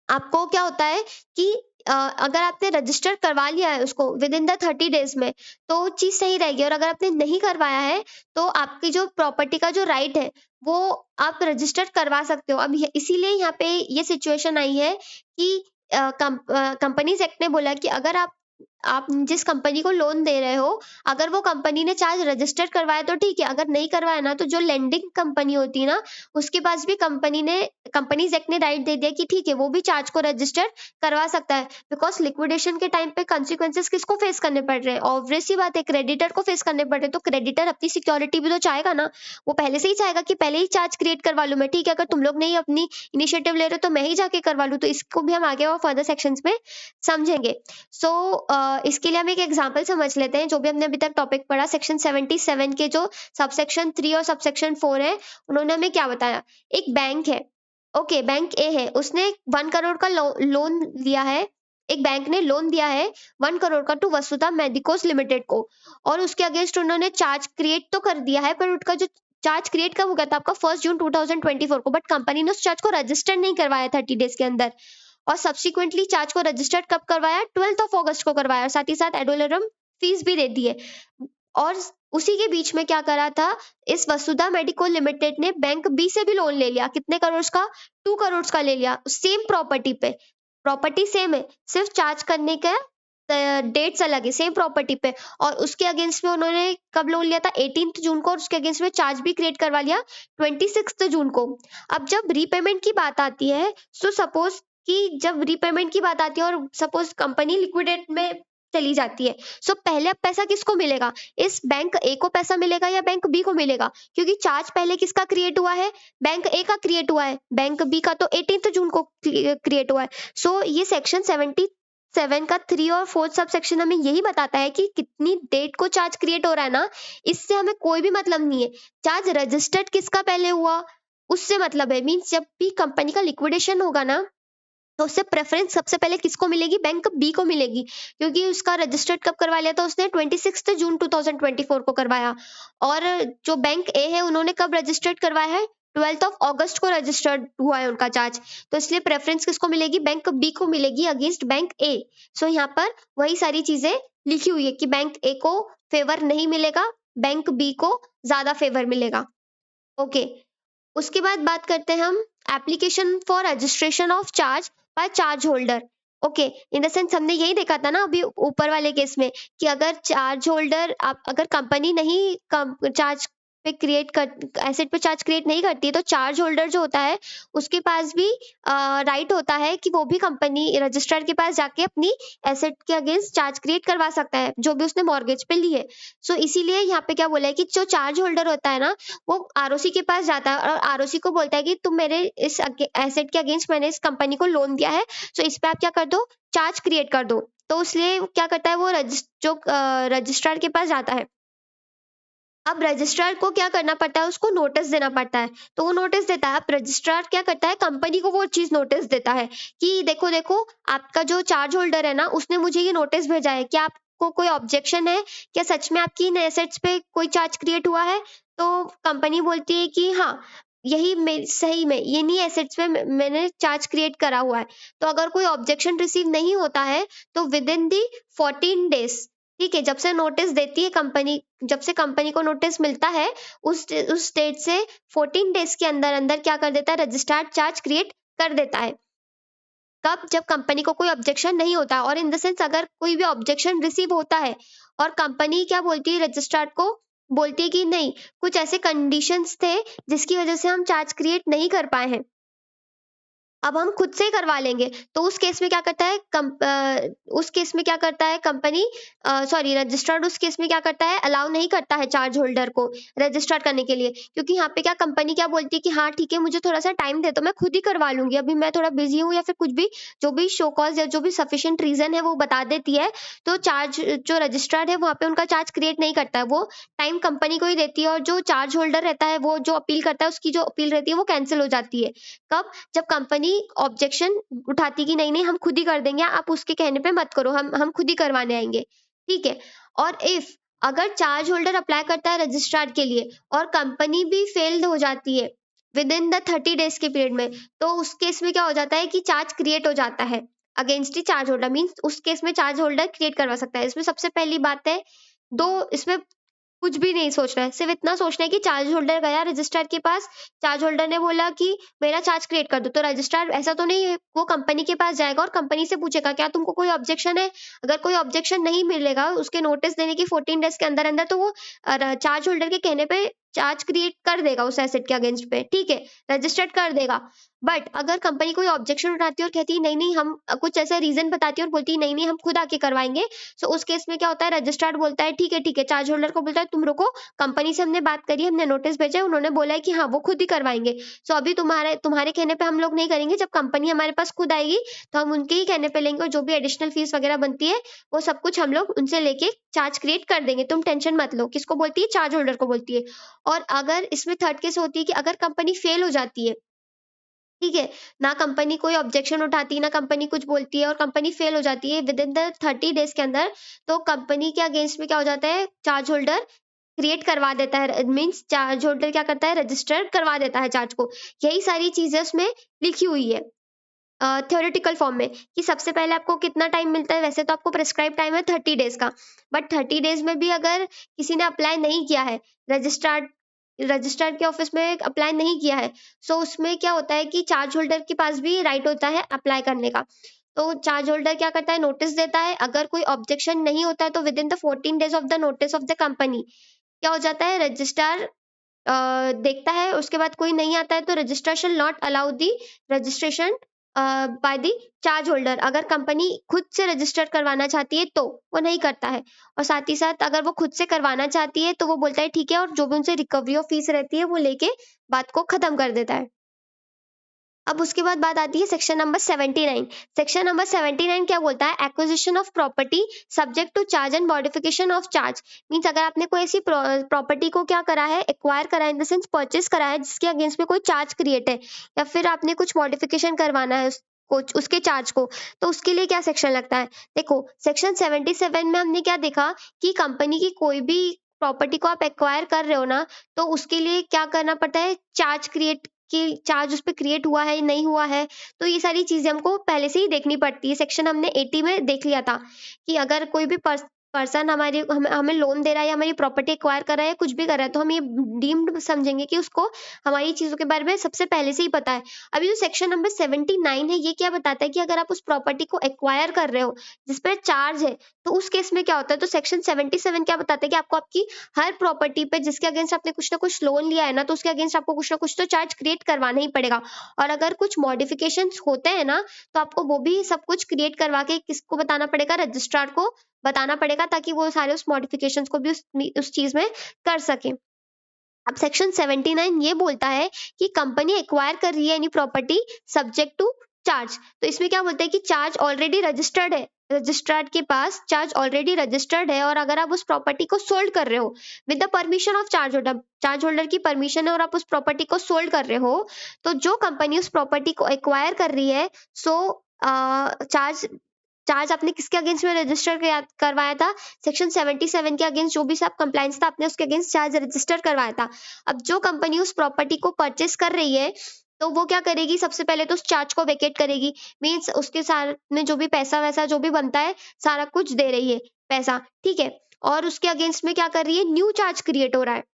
आपको क्या होता है कि अगर आपने रजिस्टर करवा लिया है उसको विद इन द 30 डेज में, तो चीज़ सही रहेगी, और अगर आपने नहीं करवाया है, तो आपकी जो प्रॉपर्टी का जो राइट है, वो आप रजिस्टर करवा सकते हो। अब इसीलिए यहाँ पे ये सिचुएशन आई है कि कंपनीज एक्ट ने बोला कि अगर आप आप जिस कंपनी को लोन दे रहे हो, अगर वो कंपनी ने चार्ज रजिस्टर करवाया तो ठीक है, अगर नहीं करवाया ना, तो जो लेंडिंग कंपनी होती है ना, उसके पास भी कंपनीज एक्ट ने राइट दे दिया कि ठीक है, वो भी चार्ज को रजिस्टर करवा सकता है। बिकॉज लिक्विडेशन के टाइम पे कंसिक्वेंसेस किसको फेस करने पड़ रहे हैं? ऑब्वियस सी बात है, क्रेडिटर को फेस करने पड़ रहे हैं। तो क्रेडिटर अपनी सिक्योरिटी भी तो चाहेगा ना, वो पहले से ही चाहेगा कि पहले ही चार्ज क्रिएट करवा लूं मैं, ठीक है, अगर तुम लोग नहीं अपनी इनिशिएटिव ले रहे हो तो मैं ही जाके करवा लूं। तो इसको भी हम आगे और फर्दर सेक्शंस में समझेंगे। सो इसके लिए हम एक एग्जांपल समझ लेते हैं, जो भी हमने अभी तक टॉपिक पढ़ा सेक्शन 77 के जो सबसेक्शन 3 और सबसेक्शन 4 है, उन्होंने हमें क्या बताया। एक बैंक है, ओके, बैंक ए है, उसने 1 करोड़ का लोन लिया है। एक बैंक ने लोन दिया है 1 करोड़ का टू वसुधा मेडिकोज लिमिटेड को, और उसके अगेंस्ट उन्होंने चार्ज क्रिएट तो कर दिया है, पर उसका जो चार्ज क्रिएट कब हो गया था आपका 1 जून 2024 को, बट कंपनी ने उस चार्ज को रजिस्टर नहीं करवाया 30 डेज के अंदर। और सब्सिक्वेंटली चार्ज को रजिस्टर्ड कब करवाया? 12 अगस्त को करवाया, और साथ ही साथ एडोलरम फीस भी दे दी है। और उसी के बीच में क्या करा था, इस वसुधा मेडिको लिमिटेड ने बैंक बी से भी लोन ले लिया। कितने करोड़ का? 2 करोड़ का ले लिया, सेम प्रॉपर्टी पे। प्रॉपर्टी सेम है, सिर्फ चार्ज करने का डेट्स अलग है, सेम प्रॉपर्टी पे। और उसके अगेंस्ट में उन्होंने कब लोन लिया था? 18 जून को, और उसके अगेंस्ट में चार्ज भी क्रिएट करवा लिया 26 जून को। अब जब रीपेमेंट की बात आती है, सो सपोज कि जब रीपेमेंट की बात आती है और सपोज कंपनी लिक्विडेट में चली जाती है, सो पहले अब पैसा किसको मिलेगा? इस बैंक ए को पैसा मिलेगा या बैंक बी को मिलेगा? क्योंकि चार्ज पहले किसका क्रिएट हुआ है? बैंक ए का क्रिएट हुआ है, बैंक बी का तो 18 जून को क्रिएट हुआ है। सो ये सेक्शन 77 का 3 और 4 सब सेक्शन हमें यही बताता है कि कितनी डेट को चार्ज क्रिएट हो रहा है ना, इससे हमें कोई भी मतलब नहीं है। चार्ज रजिस्टर्ड किसका पहले हुआ, उससे मतलब है। मीन्स जब भी कंपनी का लिक्विडेशन होगा ना, तो उससे प्रेफरेंस सबसे पहले किसको मिलेगी? बैंक बी को मिलेगी, क्योंकि उसका रजिस्टर्ड कब करवा लिया था उसने? 26 जून 2024 को करवाया। और जो बैंक ए है, उन्होंने कब रजिस्टर्ड करवाया है? 12 अगस्त को रजिस्टर्ड हुआ है उनका चार्ज। तो इसलिए प्रेफरेंस किसको मिलेगी? बैंक बी को मिलेगी अगेंस्ट बैंक ए। सो यहाँ पर वही सारी चीजें लिखी हुई है कि बैंक ए को फेवर नहीं मिलेगा, बैंक बी को ज्यादा फेवर मिलेगा। ओके, उसके बाद बात करते हैं हम application for registration of charge by charge holder. Okay, in the sense हमने यही देखा था ना अभी ऊपर वाले केस में, कि अगर चार्ज होल्डर, आप अगर कंपनी नहीं चार्ज पे क्रिएट कर एसेट पे चार्ज क्रिएट नहीं करती है, तो चार्ज होल्डर जो होता है उसके पास भी राइट होता है कि वो भी कंपनी रजिस्ट्रार के पास जाके अपनी एसेट के अगेंस्ट चार्ज क्रिएट करवा सकता है, जो भी उसने मॉर्गेज पे ली है। सो इसीलिए यहाँ पे क्या बोला है कि जो चार्ज होल्डर होता है ना, वो आरओसी के पास जाता है और आरओसी को बोलता है कि तुम मेरे इस एसेट के अगेंस्ट मैंने इस कंपनी को लोन दिया है, सो इस पे आप क्या कर दो? चार्ज क्रिएट कर दो। तो इसलिए क्या करता है वो रजिस्ट्रार के पास जाता है। अब रजिस्ट्रार को क्या करना पड़ता है? उसको नोटिस देना पड़ता है। तो वो नोटिस देता है। अब रजिस्ट्रार क्या करता है? कंपनी को वो चीज नोटिस देता है कि देखो देखो, आपका जो चार्ज होल्डर है ना, उसने मुझे ये नोटिस भेजा है, क्या आपको कोई ऑब्जेक्शन है? क्या सच में आपकी इन एसेट्स पे कोई चार्ज क्रिएट हुआ है? तो कंपनी बोलती है कि हाँ, यही सही में ये नहीं एसेट्स पे मैंने चार्ज क्रिएट करा हुआ है। तो अगर कोई ऑब्जेक्शन रिसीव नहीं होता है, तो विद इन दी 14 डेज, ठीक है, जब से नोटिस देती है कंपनी, जब से कंपनी को नोटिस मिलता है, उस डेट से 14 डेज के अंदर अंदर क्या कर देता है? रजिस्ट्रार चार्ज क्रिएट कर देता है। कब? जब कंपनी को कोई ऑब्जेक्शन नहीं होता, और इन द सेंस अगर कोई भी ऑब्जेक्शन रिसीव होता है और कंपनी क्या बोलती है? रजिस्ट्रार को बोलती है कि नहीं, कुछ ऐसे कंडीशंस थे जिसकी वजह से हम चार्ज क्रिएट नहीं कर पाए हैं, अब हम खुद से ही करवा लेंगे। तो उस केस में क्या करता है उस केस में क्या करता है कंपनी, सॉरी, रजिस्ट्रार उस केस में क्या करता है? अलाउ नहीं करता है चार्ज होल्डर को रजिस्टर करने के लिए, क्योंकि यहाँ पे क्या कंपनी क्या बोलती है कि हाँ ठीक है, मुझे थोड़ा सा टाइम दे, तो मैं खुद ही करवा लूंगी, अभी मैं थोड़ा बिजी हूँ, या फिर कुछ भी जो भी शो कॉज या जो भी सफिशिएंट रीजन है वो बता देती है। तो चार्ज जो रजिस्ट्रार है वहाँ पे उनका चार्ज क्रिएट नहीं करता है, वो टाइम कंपनी को ही देती है, और जो चार्ज होल्डर रहता है वो जो अपील करता है, उसकी जो अपील रहती है वो कैंसिल हो जाती है। कब? जब कंपनी ऑब्जेक्शन उठाती कि नहीं नहीं, हम खुद ही कर देंगे, आप उसके कहने पे मत करो, हम खुद ही करवाने आएंगे, ठीक है। और इफ अगर चार्ज होल्डर अप्लाई करता है रजिस्ट्रार के लिए और कंपनी भी फेल्ड हो जाती है विद इन द 30 डेज के पीरियड में, तो उस केस में क्या हो जाता है कि चार्ज क्रिएट हो जाता है अगेंस्ट ही चार्ज होल्डर। मीन्स उस केस में चार्ज होल्डर क्रिएट करवा सकता है। इसमें सबसे पहली बात है, दो इसमें कुछ भी नहीं सोचना है, सिर्फ इतना सोचना है कि चार्ज होल्डर गया रजिस्ट्रार के पास, चार्ज होल्डर ने बोला कि मेरा चार्ज क्रिएट कर दो, तो रजिस्ट्रार ऐसा तो नहीं है, वो कंपनी के पास जाएगा और कंपनी से पूछेगा क्या तुमको कोई ऑब्जेक्शन है? अगर कोई ऑब्जेक्शन नहीं मिलेगा उसके नोटिस देने की 14 डेज़ के अंदर-अंदर, तो वो चार्ज होल्डर के कहने पे चार्ज क्रिएट कर देगा उस एसेट के अगेंस्ट पे, ठीक है? रजिस्टर्ड कर देगा। बट अगर कंपनी कोई ऑब्जेक्शन उठाती है और कहती है नहीं, नहीं हम कुछ ऐसा रीज़न बताती है और बोलती है नहीं, नहीं हम खुद आके करवाएँगे, सो उस केस में क्या होता है, रजिस्ट्रार बोलता है ठीक है, चार्ज होल्डर को बोलता है तुम रुको, कंपनी से हमने बात करी है, हमने नोटिस भेजा है, उन्होंने बोला है कि हाँ, वो खुद ही करवाएँगे। सो अभी तुम्हारे तुम्हारे कहने पे हम लोग नहीं करेंगे, जब कंपनी हमारे पास खुद आएगी, तो हम उनके ही कहने पे लेंगे और जो भी एडिशनल फीस वगैरह बनती है, वो सब कुछ हम लोग उनसे लेके चार्ज क्रिएट कर देंगे, तुम टेंशन मत लो। किसको बोलती है? चार्ज होल्डर को बोलती है। और अगर इसमें थर्ड केस होती है कि अगर कंपनी फेल हो जाती है, ठीक है? ना कंपनी कोई ऑब्जेक्शन उठाती, ना कंपनी कुछ बोलती है और कंपनी फेल हो जाती है विदिन द 30 डेज़ के अंदर, तो कंपनी के अगेंस्ट में क्या हो जाता है, चार्ज होल्डर क्रिएट करवा देता है, मीन्स चार्ज होल्डर क्या करता है, रजिस्टर करवा देता है चार्ज को। यही सारी चीज़ें उसमें लिखी हुई है। थ्योरेटिकल फॉर्म में कि सबसे पहले आपको कितना टाइम मिलता है, वैसे तो आपको प्रिस्क्राइब टाइम है 30 डेज़ का, बट 30 डेज़ में भी अगर किसी ने अप्लाई नहीं किया है, रजिस्ट्रार रजिस्ट्रार के ऑफिस में अप्लाई नहीं किया है, सो उसमें क्या होता है कि चार्ज होल्डर के पास भी राइट होता है अप्लाई करने का। तो चार्ज होल्डर क्या करता है, नोटिस देता है, अगर कोई ऑब्जेक्शन नहीं होता है तो with in the 14 days of the notice of the company क्या हो जाता है, रजिस्ट्रार देखता है, उसके बाद कोई नहीं आता है तो registrar shall not allow the registration by the charge holder. अगर कंपनी खुद से रजिस्टर करवाना चाहती है तो वो नहीं करता है, और साथ ही साथ अगर वो खुद से करवाना चाहती है तो वो बोलता है ठीक है, और जो भी उनसे रिकवरी ऑफ फीस रहती है वो लेके बात को खत्म कर देता है। अब उसके बाद बात आती है सेक्शन नंबर 79। सेक्शन नंबर 79 क्या बोलता है, acquisition of property subject to charge and modification of charge. Means अगर आपने कोई ऐसी प्रॉपर्टी को क्या करा है, एक्वायर करा है, इन द सेंस परचेज करा है जिसके अगेंस्ट में कोई चार्ज क्रिएट है, या फिर आपने कुछ मॉडिफिकेशन करवाना है कुछ उसके चार्ज को, तो उसके लिए क्या सेक्शन लगता है। देखो सेक्शन 77 में हमने क्या देखा कि कंपनी की कोई भी प्रॉपर्टी को आप एक्वायर कर रहे हो ना, तो उसके लिए क्या करना पड़ता है, चार्ज क्रिएट कि चार्ज उस पे क्रिएट हुआ है, नहीं हुआ है, तो ये सारी चीज़ें हमको पहले से ही देखनी पड़ती है। सेक्शन हमने 80 में देख लिया था कि अगर कोई भी पर्सन हमारी हमें हमें लोन दे रहा है या हमारी प्रॉपर्टी एक्वायर कर रहा है या कुछ भी कर रहा है, तो हम ये डीम्ड समझेंगे कि उसको हमारी चीज़ों के बारे में सबसे पहले से ही पता है। अभी जो सेक्शन नंबर 79 है, ये क्या बताता है कि अगर आप उस प्रॉपर्टी को एक्वायर कर रहे हो, जिस पे चार्ज है, तो उस केस में क्या होता है, तो सेक्शन 77 क्या बताता है कि आपको आपकी हर प्रॉपर्टी पे जिसके अगेंस्ट आपने कुछ ना कुछ लोन लिया है ना, तो उसके अगेंस्ट आपको कुछ ना कुछ तो चार्ज क्रिएट करवाना ही पड़ेगा। और अगर कुछ मॉडिफिकेशंस होते हैं ना, तो आपको वो भी सब कुछ क्रिएट करवा के किसको बताना पड़ेगा, रजिस्ट्रार को बताना पड़ेगा, ताकि वो सारे उस मॉडिफिकेशंस को भी उस चीज़ में कर सकें। अब सेक्शन 79 ये बोलता है कि कंपनी एक्वायर कर रही है any property subject to charge. तो इसमें क्या बोलता है कि चार्ज ऑलरेडी रजिस्टर्ड है, रजिस्ट्रार के पास चार्ज ऑलरेडी रजिस्टर्ड है, और अगर आप उस प्रॉपर्टी को सोल्ड कर रहे हो with the permission of charge holder की परमिशन है और आप उस प्रॉपर्टी को सोल्ड कर रहे हो, तो जो कंपनी उस प्रॉपर्टी को एक्वायर कर रही है, सो चार्ज चार्ज आपने किसके अगेंस्ट में रजिस्टर करवाया था, सेक्शन 77 के अगेंस्ट जो भी सब कंप्लायंस था, आपने उसके अगेंस्ट चार्ज रजिस्टर करवाया था। अब जो कंपनी उस प्रॉपर्टी को परचेस कर रही है, तो वो क्या करेगी, सबसे पहले तो उस चार्ज को वेकेट करेगी, मीन्स उसके साथ में जो भी पैसा-वैसा जो भी बनता है, सारा कुछ दे रही है पैसा, ठीक है? और उसके अगेंस्ट में क्या कर रही है, न्यू चार्ज क्रिएट हो रहा है।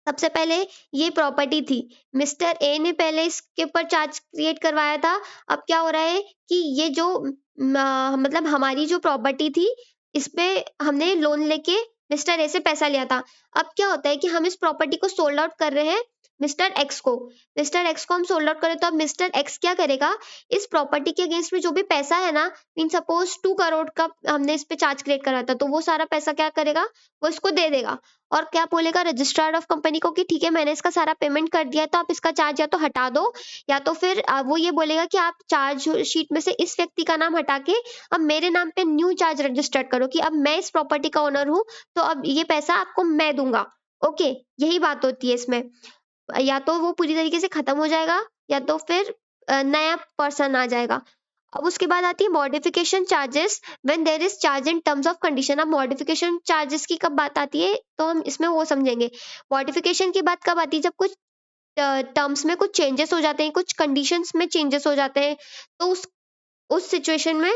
सबसे पहले ये प्रॉपर्टी थी, मिस्टर ए ने पहले इसके ऊपर चार्ज क्रिएट करवाया था। अब क्या हो रहा है कि ये जो मतलब हमारी जो प्रॉपर्टी थी, इस पे हमने लोन लेके मिस्टर ए से पैसा लिया था। अब क्या होता है कि हम इस प्रॉपर्टी को सोल्ड आउट कर रहे हैं मिस्टर एक्स को। मिस्टर एक्स को हम सोल्ड आउट करें, तो अब मिस्टर एक्स क्या करेगा, इस प्रॉपर्टी के अगेंस्ट में जो भी पैसा है ना, मीन सपोज 2 करोड़ का हमने इस पे चार्ज क्रिएट करा था, तो वो सारा पैसा क्या करेगा, वो इसको दे देगा। और क्या बोलेगा रजिस्ट्रार ऑफ कंपनी को कि ठीक है, मैंने इसका सारा पेमेंट कर दिया है, तो आप इसका चार्ज या तो हटा दो, या तो फिर वो ये बोलेगा कि आप चार्ज शीट में से इस व्यक्ति का नाम हटा के अब मेरे नाम पे न्यू चार्ज रजिस्टर्ड करो कि अब मैं इस प्रॉपर्टी का ओनर हूँ, तो अब ये पैसा आपको मैं दूंगा। ओके, यही बात होती है इसमें। या तो वो पूरी तरीके से खत्म हो जाएगा, या तो फिर नया पर्सन आ जाएगा। अब उसके बाद आती है modification charges when there is charge in terms of condition. अब मॉडिफिकेशन चार्जेस की कब बात आती है, तो हम इसमें वो समझेंगे। मॉडिफिकेशन की बात कब आती है, जब कुछ टर्म्स में कुछ चेंजेस हो जाते हैं, कुछ कंडीशंस में चेंजेस हो जाते हैं, तो उस सिचुएशन में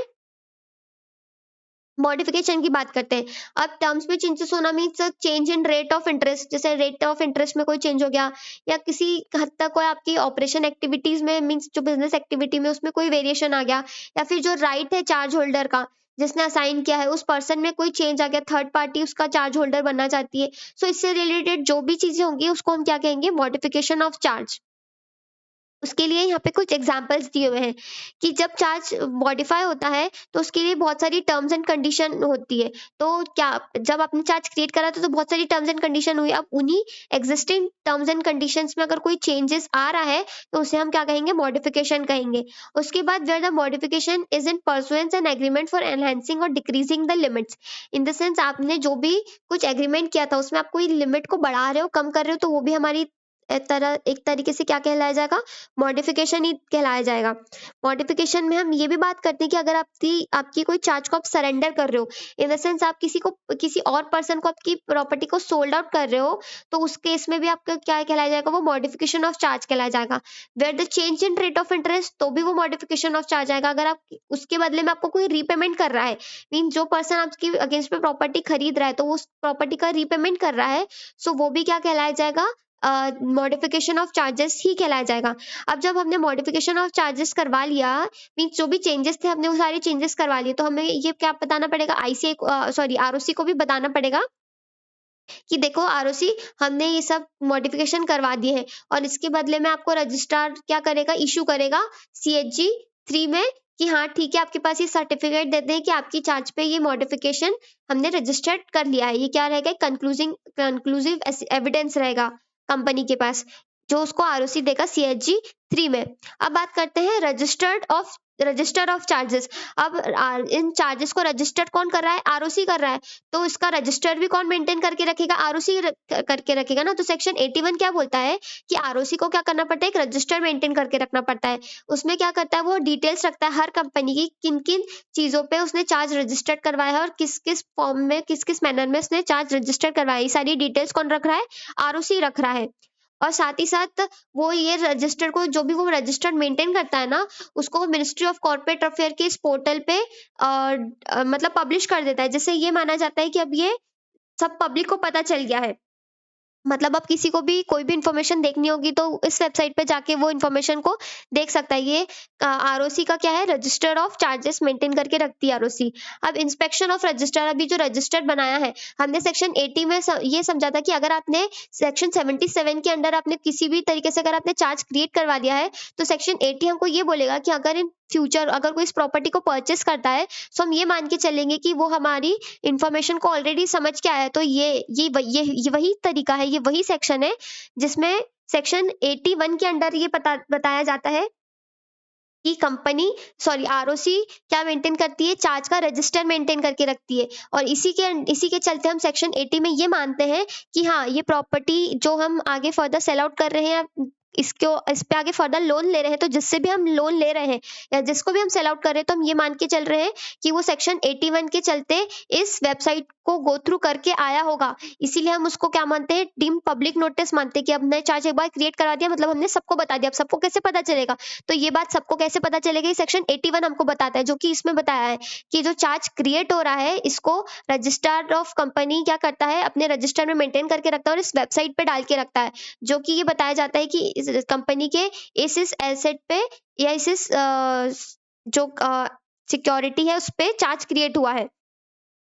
मॉडिफिकेशन की बात करते हैं। अब टर्म्स में चेंजेस होना means change in rate of interest, जैसे रेट ऑफ इंटरेस्ट में कोई चेंज हो गया, या किसी हद तक कोई आपकी ऑपरेशन एक्टिविटीज में मीन्स जो बिजनेस एक्टिविटी में उसमें कोई वेरिएशन आ गया, या फिर जो राइट है चार्ज होल्डर का जिसने असाइन किया है उस पर्सन में कोई चेंज आ गया, थर्ड पार्टी उसका चार्ज होल्डर बनना चाहती है। सो इससे रिलेटेड जो भी चीजें होंगी उसको हम क्या कहेंगे, मॉडिफिकेशन ऑफ चार्ज। उसके लिए यहाँ पे कुछ एग्जांपल्स दिए हुए हैं कि जब चार्ज मॉडिफाई होता है तो उसके लिए बहुत सारी टर्म्स एंड कंडीशन होती है। तो क्या, जब आपने चार्ज क्रिएट करा था तो बहुत सारी टर्म्स एंड कंडीशन हुई, अब उन्हीं एग्जिस्टिंग टर्म्स एंड कंडीशंस में अगर कोई चेंजेस आ रहा है तो उसे हम क्या कहेंगे, मॉडिफिकेशन कहेंगे। उसके बाद where the modification is in pursuance an agreement for enhancing और decreasing the limits, in the sense आपने जो भी कुछ एग्रीमेंट किया था उसमें आप कोई लिमिट को बढ़ा रहे हो, कम कर रहे हो, तो वो भी हमारी एक तरीके से क्या कहलाया जाएगा, मॉडिफिकेशन ही कहलाया जाएगा। मॉडिफिकेशन में हम ये भी बात करते हैं कि अगर आपकी आपकी कोई चार्ज को आप सरेंडर कर रहे हो, इन द सेंस आप किसी और पर्सन को आपकी प्रॉपर्टी को सोल्ड आउट कर रहे हो, तो उस केस में भी आपका क्या कहलाया जाएगा, वो मॉडिफिकेशन ऑफ चार्ज कहलाया जाएगा। Where the change in rate of interest, तो भी वो मॉडिफिकेशन ऑफ चार्ज आएगा। अगर आप उसके बदले में आपको कोई रीपेमेंट कर रहा है, मीन जो पर्सन आपकी अगेंस्ट में प्रॉपर्टी खरीद रहा है तो वो उस प्रॉपर्टी का रीपेमेंट कर रहा है, सो वो भी क्या कहलाया जाएगा, मॉडिफिकेशन ऑफ चार्जेस ही कहलाया जाएगा। अब जब हमने मॉडिफिकेशन ऑफ चार्जेस करवा लिया, मीन्स जो भी चेंजेस थे हमने वो सारे चेंजेस करवा लिए, तो हमें ये क्या बताना पड़ेगा, आईसीआई सॉरी आरओसी को भी बताना पड़ेगा कि देखो आरओसी, हमने ये सब मॉडिफिकेशन करवा दिए हैं और इसके बदले में आपको रजिस्ट्रार क्या करेगा, इशू करेगा सीएचजी 3 में कि हाँ ठीक है, आपके पास ये सर्टिफिकेट देते हैं कि आपकी चार्ज पे ये मॉडिफिकेशन हमने रजिस्टर्ड कर लिया है। ये क्या रहेगा, कंक्लूसिव एविडेंस रहेगा कंपनी के पास, जो उसको आरओसी देगा सीएचजी 3 में। अब बात करते हैं रजिस्टर ऑफ चार्जेस। अब इन चार्जेस को रजिस्टर्ड कौन कर रहा है, आरओसी कर रहा है, तो इसका रजिस्टर भी कौन मेंटेन करके रखेगा, आरओसी करके रखेगा ना। तो सेक्शन 81 क्या बोलता है कि आरओसी को क्या करना पड़ता है, एक रजिस्टर मेंटेन करके रखना पड़ता है। उसमें क्या करता है, वो डिटेल्स रखता है हर कंपनी की, किन किन चीजों पे उसने चार्ज रजिस्टर्ड करवाया है और किस किस फॉर्म में, किस किस मैनर में उसने चार्ज रजिस्टर करवाया है। ये सारी डिटेल्स कौन रख रहा है, आरओसी रख रहा है। और साथ ही साथ वो ये रजिस्टर को, जो भी वो रजिस्टर मेंटेन करता है ना, उसको मिनिस्ट्री ऑफ कॉर्पोरेट अफेयर के इस पोर्टल पे मतलब पब्लिश कर देता है, जिससे ये माना जाता है कि अब ये सब पब्लिक को पता चल गया है। मतलब अब किसी को भी कोई भी इंफॉर्मेशन देखनी होगी तो इस वेबसाइट पे जाके वो इंफॉर्मेशन को देख सकता है। ये आरओसी का क्या है, रजिस्टर ऑफ चार्जेस मेंटेन करके रखती है आरओसी। अब इंस्पेक्शन ऑफ रजिस्टर, अभी जो रजिस्टर बनाया है हमने सेक्शन 80 में ये समझा था कि अगर आपने सेक्शन 77 के अंडर आपने किसी भी तरीके से अगर आपने चार्ज क्रिएट करवा दिया है, तो सेक्शन 80 हमको ये बोलेगा कि अगर इन फ्यूचर अगर कोई इस प्रॉपर्टी को परचेस करता है, तो हम ये मान के चलेंगे कि वो हमारी इंफॉर्मेशन को ऑलरेडी समझ के आया है। तो ये वही तरीका है, ये वही सेक्शन है जिसमें सेक्शन 81 के अंडर ये बताया जाता है कि कंपनी सॉरी आरओसी क्या मेंटेन करती है, चार्ज का रजिस्टर मेंटेन करके रखती है। और इसी के चलते हम सेक्शन 80 में ये मानते हैं कि हाँ, ये प्रॉपर्टी जो हम आगे फर्दर सेल आउट कर रहे हैं, इस पे आगे फर्दर लोन ले रहे हैं, तो जिससे भी हम लोन ले रहे हैं या जिसको भी हम सेल आउट कर रहे हैं, तो हम ये मान के चल रहे हैं कि वो सेक्शन 81 के चलते इस वेबसाइट को गो थ्रू करके आया होगा। इसीलिए हम उसको क्या मानते हैं, डीम पब्लिक नोटिस मानते हैं कि हमने चार्ज एक बार क्रिएट करा दिया, मतलब हमने सबको बता दिया। अब सबको कैसे पता चलेगा, तो ये बात सबको कैसे पता चलेगी, सेक्शन 81 हमको बताता है, जो कि इसमें बताया है कि जो चार्ज क्रिएट हो रहा है इसको रजिस्ट्रार ऑफ कंपनी क्या करता है, अपने रजिस्टर में मेंटेन करके रखता है और इस वेबसाइट पे डाल के रखता है, जो कि ये बताया जाता है कि इस कंपनी के इस एसेट पे या इस जो सिक्योरिटी है उस पे चार्ज क्रिएट हुआ है।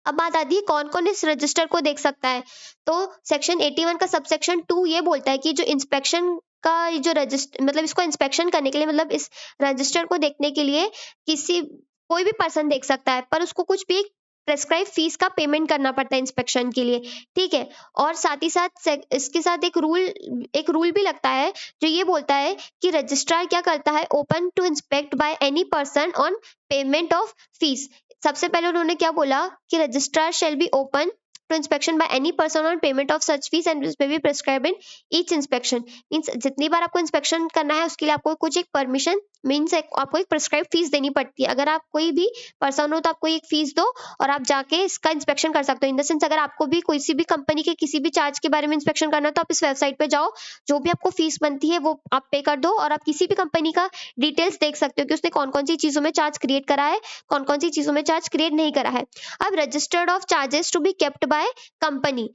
अब बात आती है कौन कौन इस रजिस्टर को देख सकता है। तो सेक्शन 81 का सबसेक्शन 2 ये बोलता है कि जो इंस्पेक्शन का जो रजिस्टर, मतलब इसको इंस्पेक्शन करने के लिए, मतलब इस रजिस्टर को देखने के लिए किसी कोई भी पर्सन देख सकता है, पर उसको कुछ भी प्रेस्क्राइब फीस का पेमेंट करना पड़ता है इंस्पेक्शन के लिए, ठीक है। और साथ ही साथ इसके साथ एक रूल भी लगता है जो ये बोलता है कि रजिस्ट्रार क्या करता है, open to inspect by any person on payment of fees. सबसे पहले उन्होंने क्या बोला कि registrar shall be open to inspection by any person on payment of such fees and which may be prescribed in each inspection. Means जितनी बार आपको inspection करना है उसके लिए आपको कुछ एक परमिशन मीन्स आपको एक प्रिस्क्राइब फीस देनी पड़ती है। अगर आप कोई भी पर्सन हो तो आपको एक फीस दो और आप जाके इसका इंस्पेक्शन कर सकते हो। इन द सेंस अगर आपको भी कोई सी भी कंपनी के किसी भी चार्ज के बारे में इंस्पेक्शन करना है तो आप इस वेबसाइट पे जाओ, जो भी आपको फीस बनती है वो आप पे कर दो और आप किसी भी कंपनी का डिटेल्स देख सकते हो कि उसने कौन कौन सी चीजों में चार्ज क्रिएट करा है, कौन कौन सी चीजों में चार्ज क्रिएट नहीं करा है। अब registered of charges to be kept by company,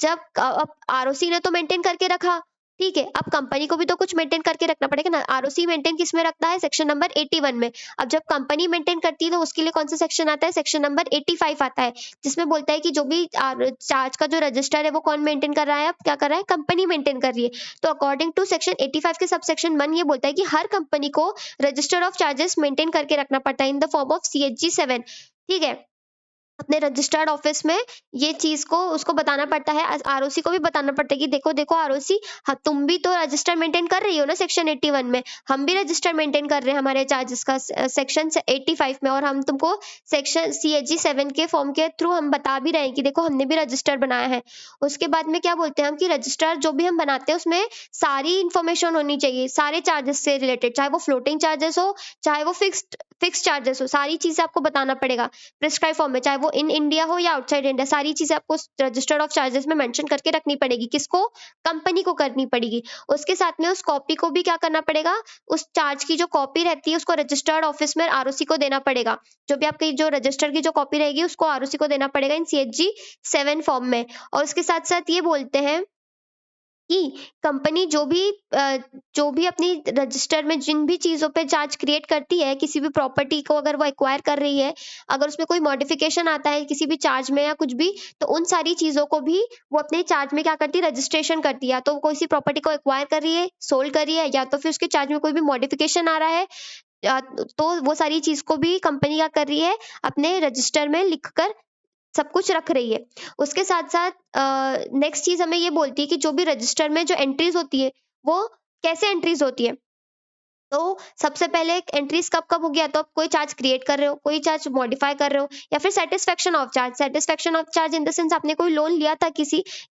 जब अब आरओसी ने तो मेंटेन करके रखा, ठीक है, अब कंपनी को भी तो कुछ मेंटेन करके रखना पड़ेगा ना। आरओसी मेंटेन किस में रखता है? सेक्शन नंबर 81 में। अब जब कंपनी मेंटेन करती है तो उसके लिए कौन सा सेक्शन आता है? सेक्शन नंबर 85 आता है, जिसमें बोलता है कि जो भी चार्ज का जो रजिस्टर है वो कौन मेंटेन कर रहा है, अब क्या कर रहा है? कंपनी मेंटेन कर रही है। तो अकॉर्डिंग टू सेक्शन 85 के सब सेक्शन 1 ये बोलता है कि हर कंपनी को रजिस्टर ऑफ चार्जेस मेंटेन करके रखना पड़ता है in the form of CHG 7, ठीक है। अपने रजिस्टर्ड ऑफिस में ये चीज को उसको बताना पड़ता है, आरओसी को भी बताना पड़ता है कि देखो देखो आरओसी, हाँ तुम भी तो रजिस्टर मेंटेन कर रही हो ना सेक्शन 81 में, हम भी रजिस्टर मेंटेन कर रहे हैं हमारे चार्जेस का सेक्शन 85 में, और हम तुमको सेक्शन CHG 7 के फॉर्म के थ्रू हम बता भी रहे हैं कि देखो हमने भी रजिस्टर बनाया है। उसके बाद में क्या बोलते हैं हम कि रजिस्टर जो भी हम बनाते हैं उसमें सारी इंफॉर्मेशन होनी चाहिए सारे चार्जेस से रिलेटेड, चाहे वो फ्लोटिंग चार्जेस हो चाहे वो फिक्स चार्जेस हो, सारी चीजें आपको बताना पड़ेगा प्रिस्क्राइब फॉर्म में, चाहे वो इन इंडिया हो या आउटसाइड इंडिया, सारी चीजें आपको रजिस्टर्ड ऑफ चार्जेस में मेंशन करके रखनी पड़ेगी। किसको? कंपनी को करनी पड़ेगी। उसके साथ में उस कॉपी को भी क्या करना पड़ेगा, उस चार्ज की जो कॉपी रहती है उसको रजिस्टर्ड ऑफिस में आरओसी को देना पड़ेगा। जो भी आपकी जो रजिस्टर की जो कॉपी रहेगी उसको आरओसी को देना पड़ेगा इन CHG 7 फॉर्म में। और उसके साथ साथ ये बोलते हैं कि कंपनी जो भी अपनी रजिस्टर में जिन भी चीजों पे चार्ज क्रिएट करती है, किसी भी प्रॉपर्टी को अगर वो एक्वायर कर रही है, अगर उसमें कोई मॉडिफिकेशन आता है किसी भी चार्ज में या कुछ भी, तो उन सारी चीजों को भी वो अपने चार्ज में क्या करती है? रजिस्ट्रेशन करती है। या तो कोई सी प्रॉपर्टी को एक्वायर कर रही है, सोल्ड कर रही है, या तो फिर उसके चार्ज में कोई भी मॉडिफिकेशन आ रहा है, तो वो सारी चीज को भी कंपनी क्या कर रही है? अपने रजिस्टर में लिखकर सब कुछ रख रही है। उसके साथ-साथ नेक्स्ट चीज़ हमें ये बोलती है कि जो भी रजिस्टर में जो एंट्रीज़ होती है, वो कैसे एंट्रीज़ होती है? तो सबसे पहले एंट्रीज़ कब-कब होगी? या तो आप कोई चार्ज क्रिएट कर रहे हो, कोई चार्ज मॉडिफाई कर रहे हो, या फिर satisfaction of charge. Satisfaction of charge in the sense आपने कोई लोन लिया था,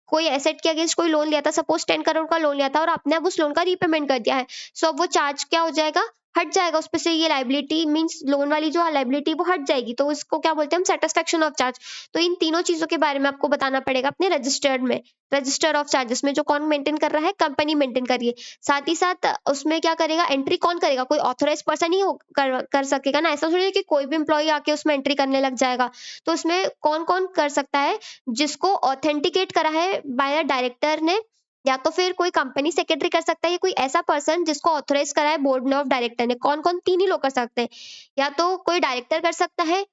कोई एसेट के अगेंस्ट कोई लोन लिया था, सपोज 10 करोड़ का लोन लिया था और आपने अब उस लोन का रीपेमेंट कर दिया है। सो अब वो चार्ज क्या हो जाएगा? हट जाएगा, उसपे से ये लायबिलिटी मीन्स लोन वाली जो लायबिलिटी वो हट जाएगी। तो इसको क्या बोलते हैं हम? Satisfaction of charge. तो इन तीनों चीज़ों के बारे में आपको बताना पड़ेगा अपने रजिस्टर्ड में, रजिस्टर ऑफ चार्जेस में, जो कौन मेंटेन कर रहा है? कंपनी मेंटेन कर रही है। साथ ही साथ उसमें क्या करेगा? एंट्री कौन करेगा? कोई ऑथराइज्ड पर्सन ही कर सकेगा ना, ऐसा थोड़ी है कि कोई भी एम्प्लॉयी आके उसमें एंट्री करने लग जाएगा। तो उसमें कौन-कौन कर सकता है? जिसको ऑथेंटिकेट करा है बाय अ डायरेक्टर ने, या तो फिर कोई कंपनी सेक्रेटरी कर सकता है, या कोई ऐसा पर्सन जिसको ऑथराइज करा है बोर्ड ऑफ डायरेक्टर ने। कौन-कौन? 3 ही लोग कर सकते हैं। या तो कोई डायरेक्टर कर सकता है,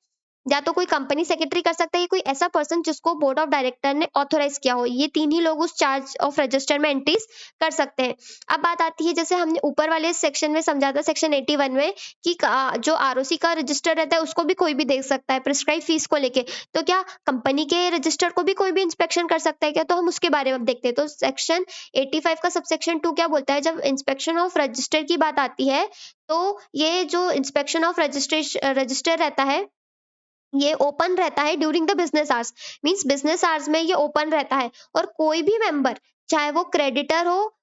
या तो कोई कंपनी सेक्रेटरी कर सकता है, या कोई ऐसा पर्सन जिसको बोर्ड ऑफ डायरेक्टर ने ऑथराइज किया हो। ये 3 ही लोग उस चार्ज ऑफ रजिस्टर में एंट्रीज कर सकते हैं। अब बात आती है, जैसे हमने ऊपर वाले सेक्शन में समझा था सेक्शन 81 में, कि जो आरओसी का रजिस्टर रहता है उसको भी कोई भी देख सकता है प्रिस्क्राइब फीस को लेके। तो क्या कंपनी के रजिस्टर को भी कोई भी इंस्पेक्शन कर सकता है क्या? तो हम उसके बारे में अब देखते हैं। तो सेक्शन 85 का सबसेक्शन 2 क्या बोलता है? जब इंस्पेक्शन ऑफ रजिस्टर की बात आती है, तो ये जो इंस्पेक्शन ऑफ रजिस्टर रहता है, ये ओपन रहता है during the business hours. Means business hours में ये ओपन रहता है, और कोई भी मेंबर, चाहे वो क्रेडिटर हो,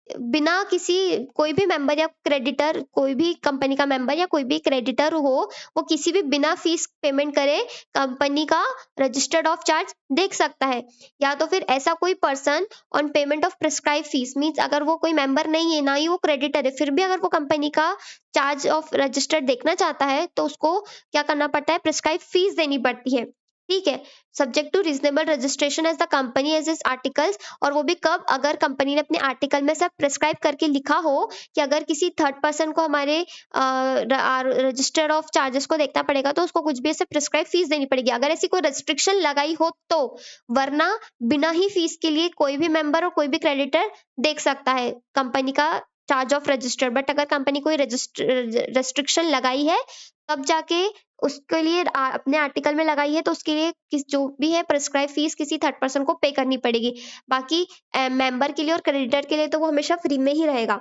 बिना किसी कोई भी मेंबर या क्रेडिटर, कोई भी कंपनी का मेंबर या कोई भी क्रेडिटर हो, वो किसी भी बिना फीस पेमेंट करे कंपनी का रजिस्टर्ड ऑफ चार्ज देख सकता है। या तो फिर ऐसा कोई person on payment of prescribe fees, means अगर वो कोई मेंबर नहीं है, ना ही वो क्रेडिटर है, फिर भी अगर वो कंपनी का चार्ज ऑफ रजिस्टर देखना चाहता है तो उसको क्या करना पड़ता है? प्रिस्क्राइब फीस देनी पड़ती है, ठीक है। Subject to reasonable registration as the company as is articles. और वो भी कब? अगर कंपनी ने अपने आर्टिकल में सब प्रिस्क्राइब करके लिखा हो कि अगर किसी थर्ड पर्सन को हमारे रजिस्टर ऑफ चार्जेस को देखना पड़ेगा तो उसको कुछ भी ऐसे प्रिस्क्राइब फीस देनी पड़ेगी, अगर ऐसी कोई रेस्ट्रिक्शन लगाई हो तो। वरना बिना ही फीस के लिए कोई भी मेंबर और कोई भी क्रेडिटर देख सकता है कंपनी का चार्ज ऑफ रजिस्टर। बट अगर कंपनी कोई रेस्ट्रिक्शन लगाई है, तब जाके उसके लिए अपने आर्टिकल में लगाई है, तो उसके लिए जो भी है प्रिस्क्राइब फीस किसी थर्ड पर्सन को पे करनी पड़ेगी। बाकी मेंबर के लिए और क्रेडिटर के लिए तो वो हमेशा फ्री में ही रहेगा।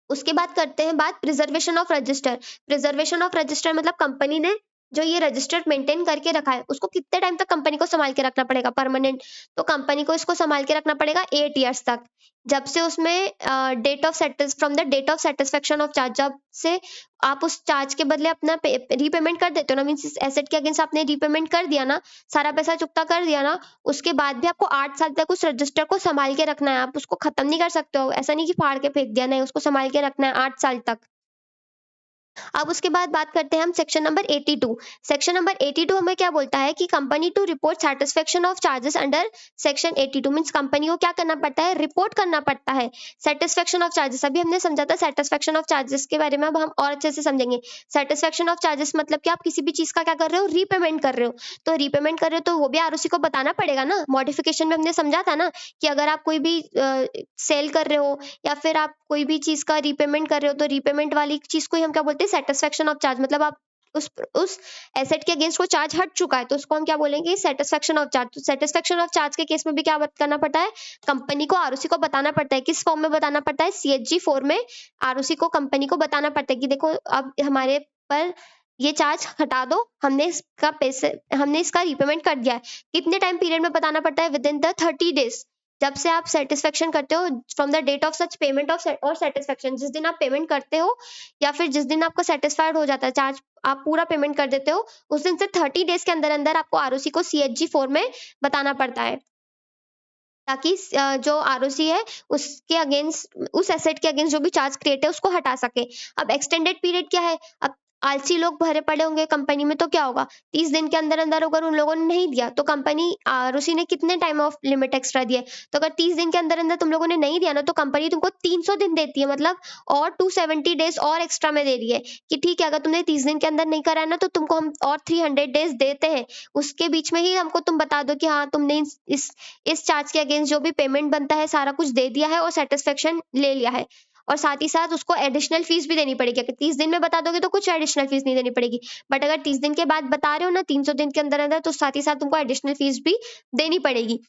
उसके बाद करते हैं बात preservation of register. Preservation of register मतलब कंपनी ने जो ये रजिस्टर मेंटेन करके रखा है, उसको कितने टाइम तक कंपनी को सँभाल के रखना पड़ेगा परमानेंट? तो कंपनी को इसको सँभाल के रखना पड़ेगा 8 इयर्स तक। जब से उसमें from the date of satisfaction of charge, जब से आप उस चार्ज के बदले अपना रीपेमेंट कर देते हो ना, मीन्स इस एसेट के अगेंस्ट आपने रीपेमेंट कर दिया ना, सारा पैसा चुकता कर दिया ना, उसके बाद भी आपको 8 साल तक उस रजिस्टर को सँभाल के रखना है। आप उसको खत्म नहीं कर सकते हो। ऐसा नहीं कि फाड़ के फेंक दिया, नहीं, उसको सँभाल के रखना है 8 साल तक। अब उसके बाद बात करते हैं हम सेक्शन नंबर 82। सेक्शन नंबर 82 हमें क्या बोलता है कि company to report satisfaction of charges under section 82 means company को क्या करना पड़ता है, रिपोर्ट करना पड़ता है सैटिस्फैक्शन ऑफ चार्जेस। अभी हमने समझा था सैटिस्फैक्शन ऑफ चार्जेस के बारे में, अब हम और अच्छे से समझेंगे। सैटिस्फैक्शन ऑफ चार्जेस मतलब कि आप किसी भी चीज का क्या कर रहे हो, रीपेमेंट कर रहे हो। तो रीपेमेंट कर रहे हो तो वो भी आरओसी को बताना पड़ेगा ना। मॉडिफिकेशन में हमने समझा था ना कि अगर आप कोई भी सेल कर रहे हो या फिर आप कोई भी चीज का रीपेमेंट कर रहे हो, तो रीपेमेंट वाली चीज को ही हम क्या बोलते हैं, सेटिस्फेक्शन ऑफ चार्ज। मतलब आप उस एसेट के अगेंस्ट वो चार्ज हट चुका है, तो उसको हम क्या बोलेंगे, सेटिस्फेक्शन ऑफ चार्ज। तो सेटिस्फेक्शन ऑफ चार्ज के केस में भी क्या करना पड़ता है, कंपनी को आरओसी को बताना पड़ता है। किस फॉर्म में बताना पड़ता है, सीएचजी फॉर्म में आरओसी को कंपनी को बताना पड़ता है कि देखो अब हमारे पर ये चार्ज हटा दो, हमने इसका रीपेमेंट कर दिया है। कितने टाइम पीरियड में बताना पड़ता है, विद इन द 30 डेज। जब से आप सेटिस्फेक्शन करते हो, from the date of such payment of और सेटिस्फेक्शन, जिस दिन आप पेमेंट करते हो या फिर जिस दिन आपका सेटिस्फाइड हो जाता है चार्ज, आप पूरा पेमेंट कर देते हो, उस दिन से 30 डेज के अंदर अंदर आपको आरओसी को सीएचजी फॉर्म में बताना पड़ता है, ताकि जो आरओसी है उसके अगेंस्ट, उस एसेट के अगेंस्ट जो भी चार्ज क्रिएट है उसको हटा सके। अब एक्सटेंडेड पीरियड क्या है, अब आलसी लोग भरे पड़े होंगे कंपनी में, तो क्या होगा, 30 दिन के अंदर अंदर अगर उन लोगों ने नहीं दिया तो कंपनी आरओसी ने कितने टाइम ऑफ लिमिट एक्स्ट्रा दिया है, तो अगर 30 दिन के अंदर अंदर तुम लोगों ने नहीं दिया ना, तो कंपनी तुमको 300 दिन देती है, मतलब और 270 डेज और एक्स्ट्रा में दे रही है कि ठीक है, अगर तुमने 30 दिन के अंदर नहीं करा है ना, तो तुमको हम और 300 डेज देते हैं। उसके बीच में ही हमको तुम बता दो कि हाँ तुमने इस चार्ज के अगेंस्ट जो भी पेमेंट बनता है सारा कुछ दे दिया है और सेटिस्फेक्शन ले लिया है। और साथ ही साथ उसको एडिशनल फीस भी देनी पड़ेगी। अगर 30 दिन में बता दोगे तो कुछ एडिशनल फीस नहीं देनी पड़ेगी, बट अगर 30 दिन के बाद बता रहे हो ना, 300 दिन के अंदर अंदर, तो साथ ही साथ तुमको एडिशनल फीस भी देनी पड़ेगी।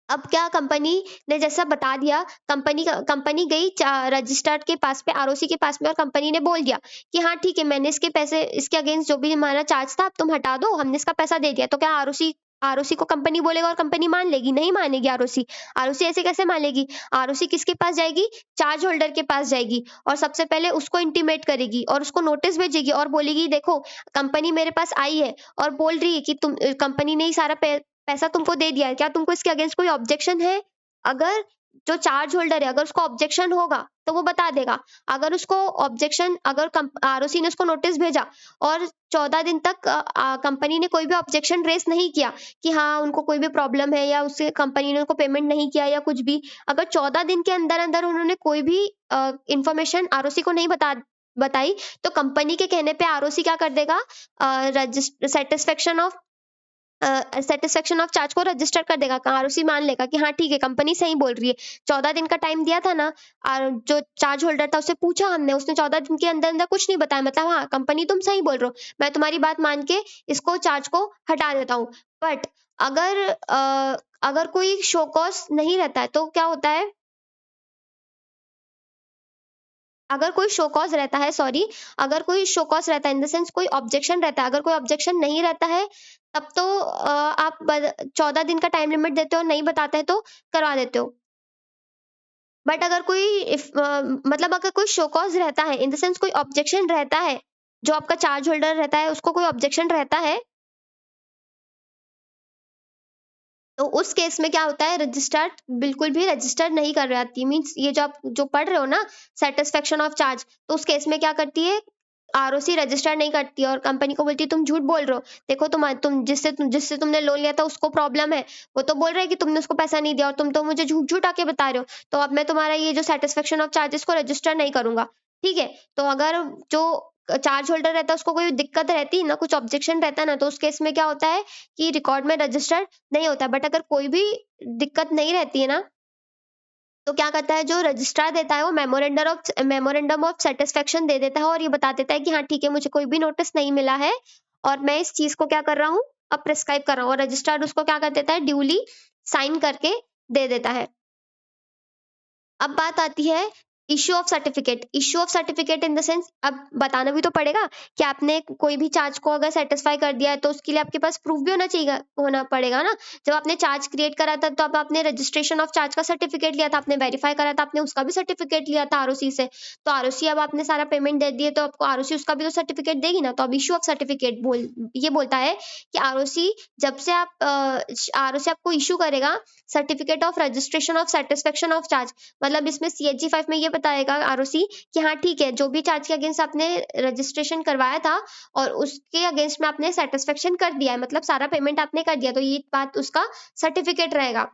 अब क्या, कंपनी ने जैसा बता दिया, कंपनी गई रजिस्टर्ड के पास पे, आरओसी के पास में, और कंपनी ने बोल दिया कि हाँ ठीक है, मैंने इसके पैसे, इसके अगेंस्ट जो भी हमारा चार्ज था अब तुम हटा दो, हमने इसका पैसा दे दिया। तो क्या आरओसी आरओसी को कंपनी बोलेगा और कंपनी मान लेगी? नहीं मानेगी आरओसी। आरओसी ऐसे कैसे मान लेगी? आरओसी किसके पास जाएगी, चार्ज होल्डर के पास जाएगी, और सबसे पहले उसको इंटीमेट करेगी और उसको नोटिस भेजेगी और बोलेगी देखो कंपनी मेरे पास आई है और बोल रही है कि तुम, कंपनी ने ही सारा पैसा तुमको दे दिया है, क्या तुमको इसके अगेंस्ट कोई ऑब्जेक्शन है? अगर जो चार्ज होल्डर है, अगर उसको ऑब्जेक्शन होगा तो वो बता देगा। अगर उसको ऑब्जेक्शन, अगर आरओसी ने उसको नोटिस भेजा और 14 दिन तक कंपनी ने कोई भी ऑब्जेक्शन रेस नहीं किया कि हाँ उनको कोई भी प्रॉब्लम है या उससे कंपनी ने उनको पेमेंट नहीं किया या कुछ भी, अगर 14 दिन के अंदर अंदर उन्होंने कोई भी इंफॉर्मेशन आरओसी को नहीं बताई, तो कंपनी के कहने पे आरओसी क्या कर देगा, satisfaction of satisfaction of charge को रजिस्टर कर देगा। आरओसी मान लेगा कि हाँ ठीक है, कंपनी सही बोल रही है। 14 दिन का टाइम दिया था ना, और जो चार्ज होल्डर था उससे पूछा हमने, उसने 14 दिन के अंदर अंदर कुछ नहीं बताया, मतलब हाँ कंपनी तुम सही बोल रहे हो, मैं तुम्हारी बात मान के इसको चार्ज को हटा देता हूँ। बट अगर अगर कोई शो कॉज नहीं रहता है तो क्या होता है, अगर कोई शो कॉज रहता है, सॉरी, अगर कोई शो कॉज रहता है इन द सेंस कोई ऑब्जेक्शन रहता है, अगर कोई ऑब्जेक्शन नहीं रहता है तब तो आप 14 दिन का टाइम लिमिट देते हो, नहीं बताते हैं तो करवा देते हो। बट अगर कोई मतलब अगर कोई शो कॉज रहता है इन द सेंस कोई ऑब्जेक्शन रहता है, जो आपका चार्ज होल्डर रहता है उसको कोई ऑब्जेक्शन रहता है, तो उस केस में क्या होता है, रजिस्टर बिल्कुल भी रजिस्टर नहीं कर रही, मीन्स ये जो आप जो पढ़ रहे हो ना, सेटिस्फेक्शन ऑफ चार्ज, तो उस केस में क्या करती है, आरओसी रजिस्टर नहीं करती है और कंपनी को बोलती है तुम झूठ बोल रहे हो, देखो तुम जिससे तुमने लोन लिया था उसको प्रॉब्लम है, वो तो बोल रहा है कि तुमने उसको पैसा नहीं दिया और तुम तो मुझे झूठ झूठ आके बता रहे हो, तो अब मैं तुम्हारा ये जो सेटिस्फेक्शन ऑफ चार्जेस को रजिस्टर नहीं करूंगा। ठीक है, तो अगर जो चार्ज होल्डर रहता है उसको कोई दिक्कत रहती ना, कुछ ऑब्जेक्शन रहता है ना, तो उस केस में क्या होता है कि रिकॉर्ड में रजिस्टर नहीं होता। बट अगर कोई भी दिक्कत नहीं रहती है ना, तो क्या करता है, जो रजिस्ट्रार देता है वो मेमोरेंडम ऑफ सेटिस्फेक्शन दे देता है और ये बता देता है कि हाँ ठीक है, मुझे कोई भी नोटिस नहीं मिला है और मैं इस चीज को क्या कर रहा हूँ, अब प्रिस्क्राइब कर रहा हूँ, और रजिस्ट्रार उसको क्या कर देता है, ड्यूली साइन करके दे देता है। अब बात आती है issue of certificate in the sense, अब बताना भी तो पड़ेगा कि आपने कोई भी चार्ज को अगर सेटिस्फाई कर दिया है तो उसके लिए आपके पास प्रूफ भी होना पड़ेगा ना। जब आपने चार्ज क्रिएट करा था तो अब आपने रजिस्ट्रेशन ऑफ चार्ज का सर्टिफिकेट लिया था, आपने वेरीफाई करा था, आपने उसका भी सर्टिफिकेट लिया था आरओसी से। तो आरओसी, अब आपने सारा पेमेंट दे दिए तो आपको आरओसी उसका भी तो सर्टिफिकेट देगी ना। तो अब इश्यू ऑफ सर्टिफिकेट ये बोलता है कि आरओसी, जब से आरओसी आपको इश्यू करेगा certificate of registration of satisfaction of charge, मतलब इसमें सीएचजी 5 में ये बताएगा आरओसी कि हाँ ठीक है, जो भी चार्ज के अगेंस्ट आपने रजिस्ट्रेशन करवाया था और उसके अगेंस्ट में आपने सेटिस्फेक्शन कर दिया है, मतलब सारा पेमेंट आपने कर दिया, तो ये बात उसका सर्टिफिकेट रहेगा।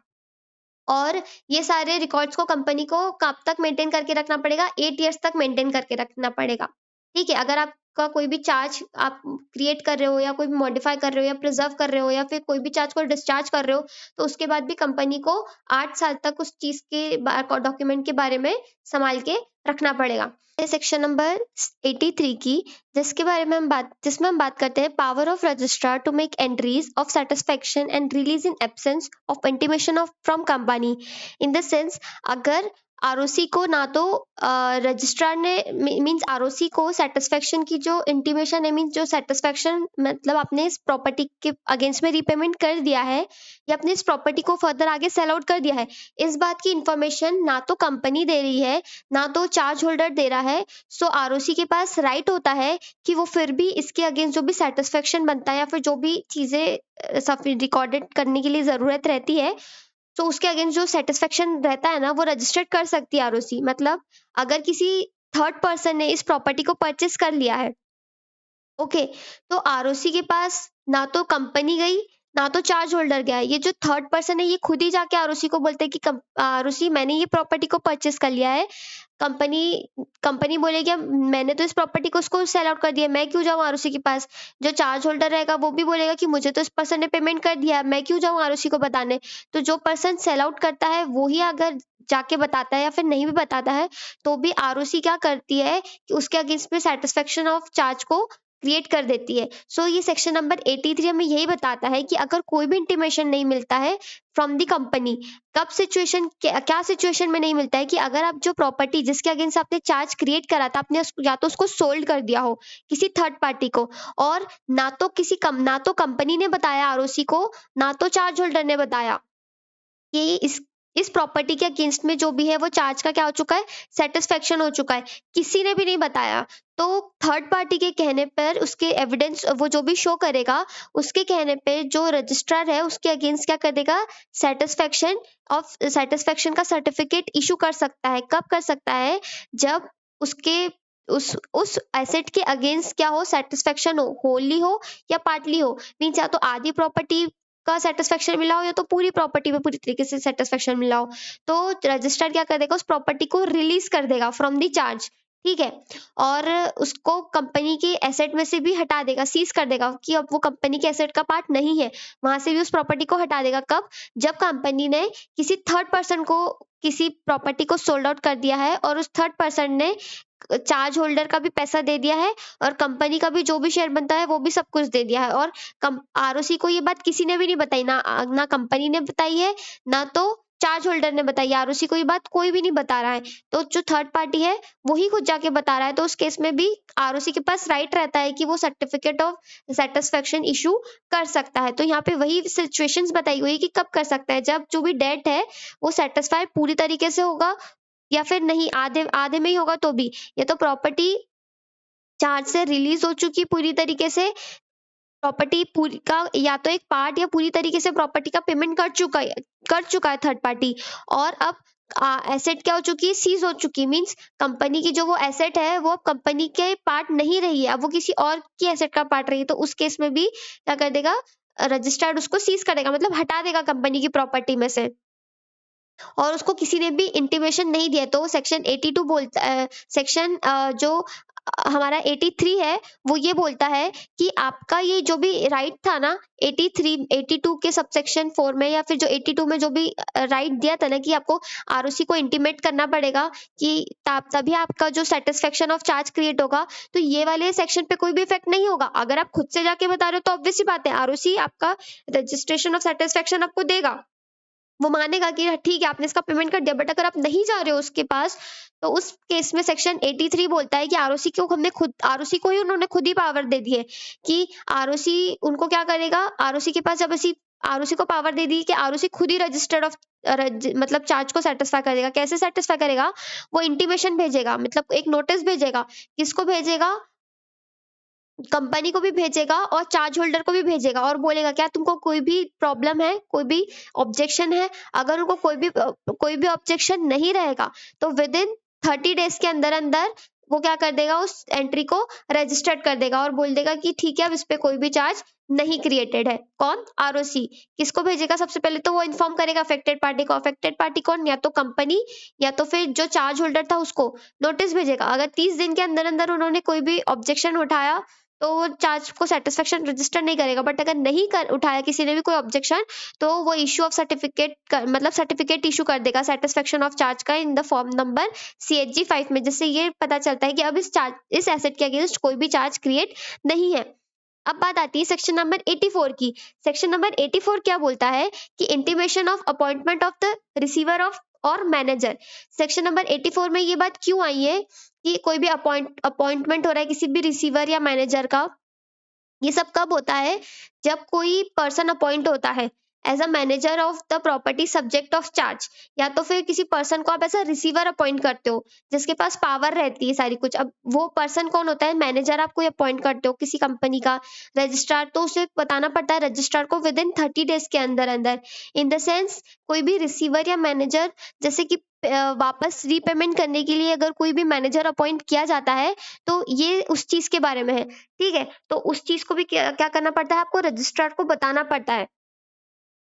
और ये सारे रिकॉर्ड्स को कंपनी को कब तक मेंटेन करके रखना पड़ेगा? 8 इयर्स तक मेंटेन करके रखना पड़ेगा। ठीक है? अगर आपका कोई भी चार्ज आप क्रिएट कर रहे हो या कोई भी मॉडिफाई कर रहे हो या प्रिजर्व कर रहे हो या फिर कोई भी चार्ज को डिस्चार्ज कर रहे हो, तो उसके बाद भी कंपनी को 8 साल तक उस चीज़ के डॉक्यूमेंट के बारे में संभाल के रखना पड़ेगा। ये सेक्शन नंबर 83 की, जिसमें हम बात करते हैं power of registrar to make entries of satisfaction and release in absence of intimation of from company. In the sense, अगर आरओसी को ना तो रजिस्ट्रार ने मींस आरओसी को सेटिस्फेक्शन की जो इंटीमेशन है, मींस जो सेटिस्फेक्शन मतलब आपने इस प्रॉपर्टी के अगेंस्ट में रीपेमेंट कर दिया है या अपने इस प्रॉपर्टी को फर्दर आगे सेल आउट कर दिया है, इस बात की इंफॉर्मेशन ना तो कंपनी दे रही है ना तो चार्ज होल्डर दे रहा है। सो आरओसी के पास राइट होता है कि वो फिर भी इसके अगेंस्ट जो भी सेटिस्फेक्शन बनता है या फिर जो भी चीजें सब रिकॉर्डेड करने के लिए जरूरत रहती है, तो उसके अगेंस्ट जो सेटिस्फेक्शन रहता है ना, वो रजिस्टर्ड कर सकती है आरओसी। मतलब अगर किसी थर्ड पर्सन ने इस प्रॉपर्टी को परचेस कर लिया है, ओके, तो आरओसी के पास ना तो कंपनी गई ना तो चार्ज होल्डर गया। ये जो थर्ड पर्सन है ये खुद ही जाके आरओसी को बोलते हैं कि आरओसी, मैंने ये प्रॉपर्टी को परचेस कर लिया है। कंपनी कंपनी बोलेगी अब मैंने तो इस प्रॉपर्टी को उसको सेल आउट कर दिया, मैं क्यों जाऊँ आरओसी के पास। जो चार्ज होल्डर रहेगा वो भी बोलेगा कि मुझे तो इस पर्सन ने पेमेंट कर दिया है, मैं क्यों जाऊँ आरओसी को बताने। तो जो पर्सन सेल आउट करता है वो ही अगर जाके बताता है या फिर नहीं भी बताता है, तो भी आरओसी क्या करती है कि उसके अगेंस्ट में सेटिस्फेक्शन ऑफ चार्ज को क्रिएट कर देती है। सो ये सेक्शन नंबर 83 हमें यही बताता है कि अगर कोई भी इंटीमेशन नहीं मिलता है फ्रॉम द कंपनी, कब सिचुएशन क्या सिचुएशन में नहीं मिलता है कि अगर आप जो प्रॉपर्टी जिसके अगेंस्ट आपने चार्ज क्रिएट करा था, आपने या तो उसको सोल्ड कर दिया हो किसी थर्ड पार्टी को, और ना तो कंपनी ने बताया आरओसी को ना तो चार्ज होल्डर ने बताया कि इस प्रॉपर्टी के अगेंस्ट में जो भी है वो चार्ज का क्या हो चुका है, सेटिस्फेक्शन हो चुका है, किसी ने भी नहीं बताया। तो थर्ड पार्टी के कहने पर उसके एविडेंस वो जो भी शो करेगा, उसके कहने पे जो रजिस्ट्रार है उसके अगेंस्ट क्या कर देगा, सेटिस्फेक्शन का सर्टिफिकेट इशू कर सकता है। कब कर सकता है, जब उसके उस एसेट के अगेंस्ट क्या हो, सेटिस्फेक्शन हो, होली हो या पार्टली हो। मीन्स या तो आधी प्रॉपर्टी का सेटिस्फेक्शन मिला हो या तो पूरी प्रॉपर्टी में पूरी तरीके से सेटिस्फेक्शन मिला हो, तो रजिस्टर क्या कर देगा, उस प्रॉपर्टी को रिलीज कर देगा फ्रॉम द चार्ज। ठीक है, और उसको कंपनी के एसेट में से भी हटा देगा, सीज कर देगा कि अब वो कंपनी के एसेट का पार्ट नहीं है, वहां से भी उस प्रॉपर्टी को हटा देगा। कब, जब कंपनी ने किसी थर्ड पर्सन को किसी प्रॉपर्टी को सोल्ड आउट कर दिया है और उस थर्ड पर्सन ने चार्ज होल्डर का भी पैसा दे दिया है और कंपनी का भी जो भी शेयर बनता है वो भी सब कुछ दे दिया है। और आरओसी को ये बात किसी ने भी नहीं बताई, ना कंपनी ने बताई है ना तो चार्ज होल्डर ने बताई। आरओसी को ये बात कोई भी नहीं बता रहा है, तो जो थर्ड पार्टी है वही खुद जाके बता रहा है। तो उस केस में भी आरओसी के पास राइट रहता है कि वो सर्टिफिकेट ऑफ सेटिस्फेक्शन इशू कर सकता है। तो यहाँ पे वही सिचुएशंस बताई हुई है कि कब कर सकता है, जब जो भी डेट है वो सेटिस्फाई पूरी तरीके से होगा या फिर नहीं, आधे आधे में ही होगा तो भी, या तो प्रॉपर्टी चार्ज से रिलीज हो चुकी पूरी तरीके से, प्रॉपर्टी पूरी का या तो एक पार्ट या पूरी तरीके से प्रॉपर्टी का पेमेंट कर चुका है थर्ड पार्टी, और अब एसेट क्या हो चुकी है, सीज हो चुकी। मींस कंपनी की जो वो एसेट है वो अब कंपनी के पार्ट नहीं रही है, अब वो किसी और की एसेट का पार्ट रही है। तो उस केस में भी क्या कर देगा, रजिस्टर्ड उसको सीज करेगा, मतलब हटा देगा कंपनी की प्रॉपर्टी में से, और उसको किसी ने भी इंटीमेशन नहीं दिया। तो सेक्शन 82 सेक्शन जो हमारा 83 है वो ये बोलता है कि आपका ये जो भी राइट था ना 83 82 के सबसेक्शन 4 में, या फिर जो 82 में जो भी राइट दिया था ना कि आपको आरओसी को इंटीमेट करना पड़ेगा कि तभी आपका जो सेटिस्फेक्शन ऑफ चार्ज क्रिएट होगा, तो ये वाले सेक्शन पे कोई भी इफेक्ट नहीं होगा। अगर आप खुद से जाके बता रहे हो तो ऑब्वियस सी बात है आरओसी आपका रजिस्ट्रेशन ऑफ सेटिस्फेक्शन आपको देगा। वो मानेगा कि ठीक है आपने इसका पेमेंट कर दिया, बट अगर आप नहीं जा रहे हो उसके पास, तो उस केस में सेक्शन 83 बोलता है कि आरओसी को हमने खुद, आरओसी को ही उन्होंने खुद ही पावर दे दी है कि आरओसी उनको क्या करेगा, आरओसी के पास जब ऐसी आरओसी को पावर दे दी कि आरओसी खुद ही रजिस्टर्ड ऑफ मतलब चार्ज को सेटिस्फाई करेगा। कैसे सेटिस्फाई करेगा? वो इंटीमेशन भेजेगा, मतलब एक नोटिस भेजेगा। किसको भेजेगा? कंपनी को भी भेजेगा और चार्ज होल्डर को भी भेजेगा और बोलेगा क्या तुमको कोई भी प्रॉब्लम है, कोई भी ऑब्जेक्शन है? अगर उनको कोई भी ऑब्जेक्शन नहीं रहेगा तो विद इन 30 डेज के अंदर अंदर वो क्या कर देगा, उस एंट्री को रजिस्टर्ड कर देगा और बोल देगा कि ठीक है अब इस पे कोई भी चार्ज नहीं क्रिएटेड है। कौन? आरओसी। किसको भेजेगा? सबसे पहले तो वो इन्फॉर्म करेगा अफेक्टेड पार्टी को। अफेक्टेड पार्टी कौन? या तो कंपनी या तो फिर जो चार्ज होल्डर था उसको नोटिस भेजेगा। अगर 30 दिन के अंदर अंदर उन्होंने कोई भी ऑब्जेक्शन उठाया तो वो चार्ज को सेटिस्फेक्शन रजिस्टर नहीं करेगा। बट अगर नहीं कर उठाया किसी ने भी कोई ऑब्जेक्शन, तो वो इश्यू ऑफ सर्टिफिकेट मतलब सर्टिफिकेट इशू कर देगा सेटिस्फेक्शन ऑफ चार्ज का in the form number CHG 5 में, जिससे ये पता चलता है कि अब इस एसेट के अगेंस्ट कोई भी चार्ज क्रिएट नहीं है। अब बात आती है सेक्शन नंबर 84 की। सेक्शन नंबर 84 क्या बोलता है कि intimation of appointment of the receiver of और मैनेजर। सेक्शन नंबर 84 में ये बात क्यों आई है कि कोई भी अपॉइंटमेंट हो रहा है किसी भी रिसीवर या मैनेजर का, ये सब कब होता है? जब कोई पर्सन अपॉइंट होता है as a manager of the property subject of charge, या तो फिर किसी पर्सन को आप ऐसा रिसीवर अपॉइंट करते हो जिसके पास पावर रहती है सारी कुछ। अब वो पर्सन कौन होता है? मैनेजर आप कोई अपॉइंट करते हो किसी कंपनी का। रजिस्ट्रार तो उसे बताना पड़ता है रजिस्ट्रार को विद इन 30 डेज के अंदर अंदर। इन द सेंस कोई भी रिसीवर या मैनेजर, जैसे कि वापस रीपेमेंट करने के लिए अगर कोई भी मैनेजर अपॉइंट किया जाता है, तो ये उस चीज के बारे में है। ठीक है, तो उस चीज को भी क्या क्या करना पड़ता है? आपको रजिस्ट्रार को बताना पड़ता है।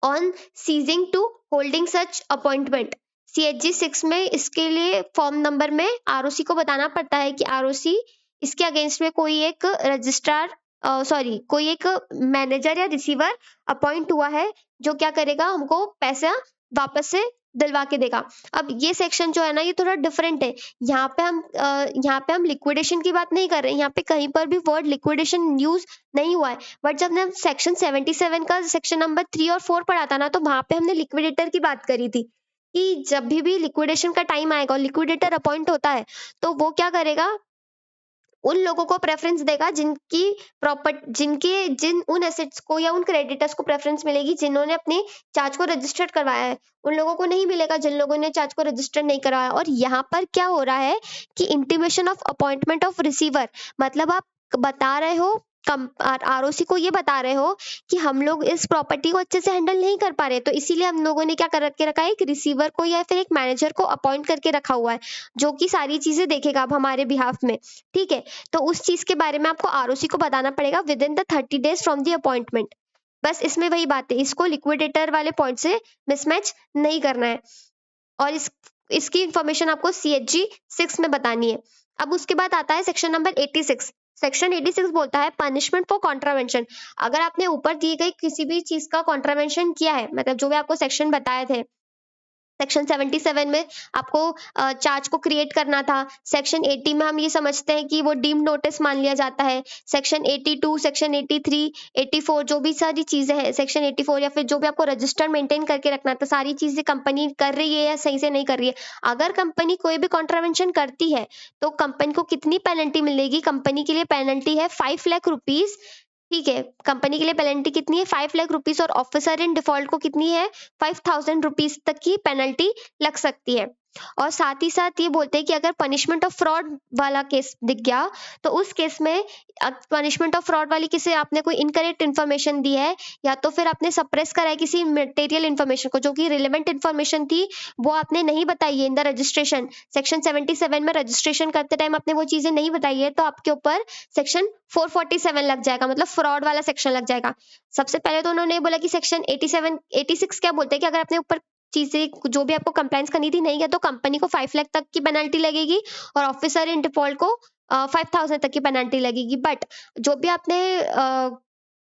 On ceasing to holding such appointment, CHG 6 में इसके लिए फॉर्म नंबर में आरओसी को बताना पड़ता है कि आरओसी इसके अगेंस्ट में कोई एक रजिस्ट्रार सॉरी कोई एक मैनेजर या रिसीवर अपॉइंट हुआ है जो क्या करेगा, हमको पैसा वापस से दिलवा के देगा। अब ये सेक्शन जो है ना, ये थोड़ा डिफरेंट है। यहाँ पे हम लिक्विडेशन की बात नहीं कर रहे हैं। यहाँ पे कहीं पर भी वर्ड लिक्विडेशन यूज नहीं हुआ है। बट जब हमने सेक्शन 77 का सेक्शन नंबर 3 और 4 पढ़ा था ना, तो वहां पे हमने लिक्विडेटर की बात करी थी कि जब भी लिक्विडेशन का टाइम आएगा और लिक्विडेटर अपॉइंट होता है, तो वो क्या करेगा, उन लोगों को प्रेफरेंस देगा जिनकी जिन उन एसेट्स को या उन क्रेडिटर्स को प्रेफरेंस मिलेगी जिन्होंने अपने चार्ज को रजिस्टर्ड करवाया है। उन लोगों को नहीं मिलेगा जिन लोगों ने चार्ज को रजिस्टर नहीं करवाया। और यहाँ पर क्या हो रहा है कि intimation of appointment of receiver, मतलब आप बता रहे हो आरओसी को ये बता रहे हो कि हम लोग इस प्रॉपर्टी को अच्छे से हैंडल नहीं कर पा रहे, तो इसीलिए हम लोगों ने क्या कर के रखा है, एक रिसीवर को या फिर एक मैनेजर को अपॉइंट करके रखा हुआ है जो कि सारी चीजें देखेगा अब हमारे बिहाफ में। ठीक है, तो उस चीज के बारे में आपको आरओसी को बताना पड़ेगा with in the 30 days from the appointment. बस इसमें वही बात है, इसको लिक्विडेटर वाले पॉइंट से मिसमैच नहीं करना है और इसकी इंफॉर्मेशन आपको CHG 6 में बतानी है। अब उसके बाद आता है सेक्शन नंबर 86। सेक्शन 86 बोलता है पनिशमेंट फॉर कॉन्ट्रावेंशन। अगर आपने ऊपर दी गई किसी भी चीज का कॉन्ट्रावेंशन किया है, मतलब जो भी आपको सेक्शन बताए थे, सेक्शन 77 में आपको चार्ज को क्रिएट करना था। सेक्शन 80 में हम ये समझते हैं कि वो डीम्ड नोटिस मान लिया जाता है। सेक्शन 82, सेक्शन 83, 84 जो भी सारी चीजें हैं, सेक्शन 84 या फिर जो भी आपको रजिस्टर मेंटेन करके रखना था, सारी चीजें कंपनी कर रही है या सही से नहीं कर रही है। अगर कंपनी कोई भी कॉन्ट्रावेंशन करती है तो कंपनी को कितनी पेनल्टी मिलेगी? कंपनी के लिए पेनल्टी है 5 लाख रुपीज। ठीक है, कंपनी के लिए पेनल्टी कितनी है? 5 लाख रुपीज। और ऑफिसर इन डिफॉल्ट को कितनी है? 5000 रुपीज तक की पेनल्टी लग सकती है। और साथ ही साथ ये बोलते हैं कि अगर पनिशमेंट ऑफ फ्रॉड वाला केस दिख गया, तो उस केस में पनिशमेंट ऑफ फ्रॉड वाली किसी आपने कोई इनकरेक्ट इन्फॉर्मेशन दी है या तो फिर आपने सप्रेस करा है किसी मटेरियल इन्फॉर्मेशन को जो कि रिलेवेंट इन्फॉर्मेशन थी, वो आपने नहीं बताई है इन द रजिस्ट्रेशन। सेक्शन 77 में रजिस्ट्रेशन करते टाइम आपने वो चीजें नहीं बताई है, तो आपके ऊपर सेक्शन 447 लग जाएगा, मतलब फ्रॉड वाला सेक्शन लग जाएगा। सबसे पहले तो उन्होंने बोला कि सेक्शन 86 क्या बोलते हैं कि अगर आपने ऊपर चीजें जो भी आपको कंप्लाइंस करनी थी नहीं है, तो कंपनी को 5 लाख तक की पेनल्टी लगेगी और ऑफिसर इन डिफॉल्ट को 5000 तक की पेनल्टी लगेगी। बट जो भी आपने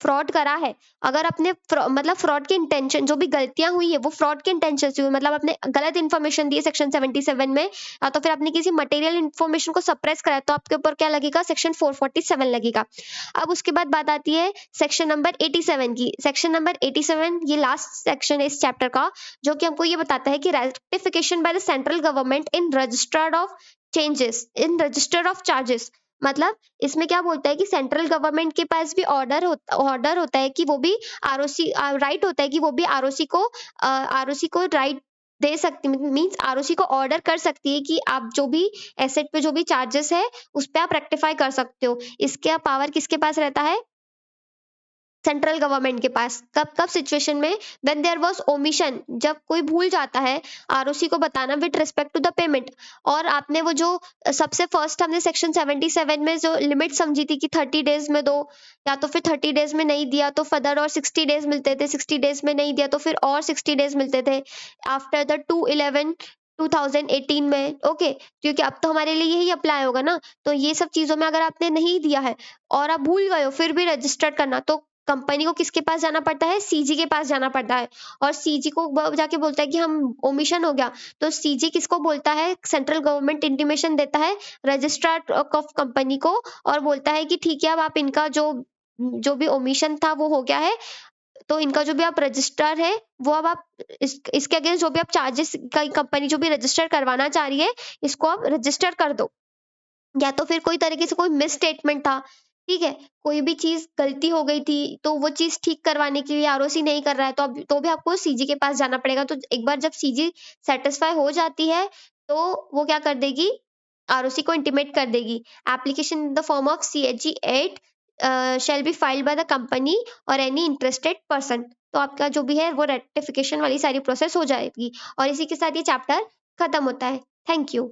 फ्रॉड करा है, अगर अपने मतलब फ्रॉड के इंटेंशन, जो भी गलतियां हुई है वो फ्रॉड के इंटेंशन से हुई, मतलब आपने गलत इन्फॉर्मेशन दी है सेक्शन 77 में, या तो फिर आपने किसी मटेरियल इन्फॉर्मेशन को सप्रेस करा है, तो आपके ऊपर क्या लगेगा, सेक्शन 447 लगेगा। अब उसके बाद बात आती है सेक्शन नंबर 87 की। सेक्शन नंबर 87 ये लास्ट सेक्शन है इस चैप्टर का, जो कि हमको ये बताता है कि rectification by the central government in registered of changes in register of charges. मतलब इसमें क्या बोलता है कि सेंट्रल गवर्नमेंट के पास भी ऑर्डर होता है कि वो भी आरओसी राइट होता है कि वो भी आरओसी को राइट दे सकती, मींस आरओसी को ऑर्डर कर सकती है कि आप जो भी एसेट पे जो भी चार्जेस है उस पे आप रेक्टिफाई कर सकते हो। इसका पावर किसके पास रहता है, सेंट्रल गवर्नमेंट के पास। कब कब सिचुएशन में, व्हेन देयर वाज ओमिशन, जब कोई भूल जाता है आरओसी को बताना with respect to the payment. और आपने वो जो सबसे फर्स्ट हमने सेक्शन 77 में जो लिमिट समझी थी कि 30 डेज में दो, या तो फिर 30 डेज में नहीं दिया तो फर्दर और 60 डेज मिलते थे, 60 डेज में नहीं दिया तो फिर और 60 डेज मिलते थे आफ्टर द 2/11 2018 में। ओके, क्योंकि अब तो हमारे लिए यही अप्लाई होगा ना। तो ये सब चीजों में अगर आपने नहीं दिया है और आप भूल गए हो फिर भी रजिस्टर्ड करना, तो कंपनी को किसके पास जाना पड़ता है, सीजी के पास जाना पड़ता है। और सीजी को जाके बोलता है कि हम ओमिशन हो गया, तो सीजी किसको बोलता है, सेंट्रल गवर्नमेंट इंटीमेशन देता है रजिस्ट्रार ऑफ कंपनी को, और बोलता है कि ठीक है अब आप इनका जो जो भी ओमिशन था वो हो गया है, तो इनका जो भी आप रजिस्टर है वो अब आप इसके अगेंस्ट जो भी आप चार्जेस कंपनी जो भी रजिस्टर करवाना चाह रही है इसको आप रजिस्टर कर दो। या तो फिर कोई तरीके से कोई मिस स्टेटमेंट था, ठीक है, कोई भी चीज गलती हो गई थी तो वो चीज ठीक करवाने के लिए आरओसी नहीं कर रहा है, तो अब तो भी आपको सीजी के पास जाना पड़ेगा। तो एक बार जब सीजी सेटिस्फाई हो जाती है तो वो क्या कर देगी, आरओसी को इंटीमेट कर देगी, application in the form of CHG 8 shall be filed by the company or any interested person। तो आपका जो भी है वो रेक्टिफिकेशन वाली सारी प्रोसेस हो जाएगी, और इसी के साथ ये चैप्टर खत्म होता है। Thank you.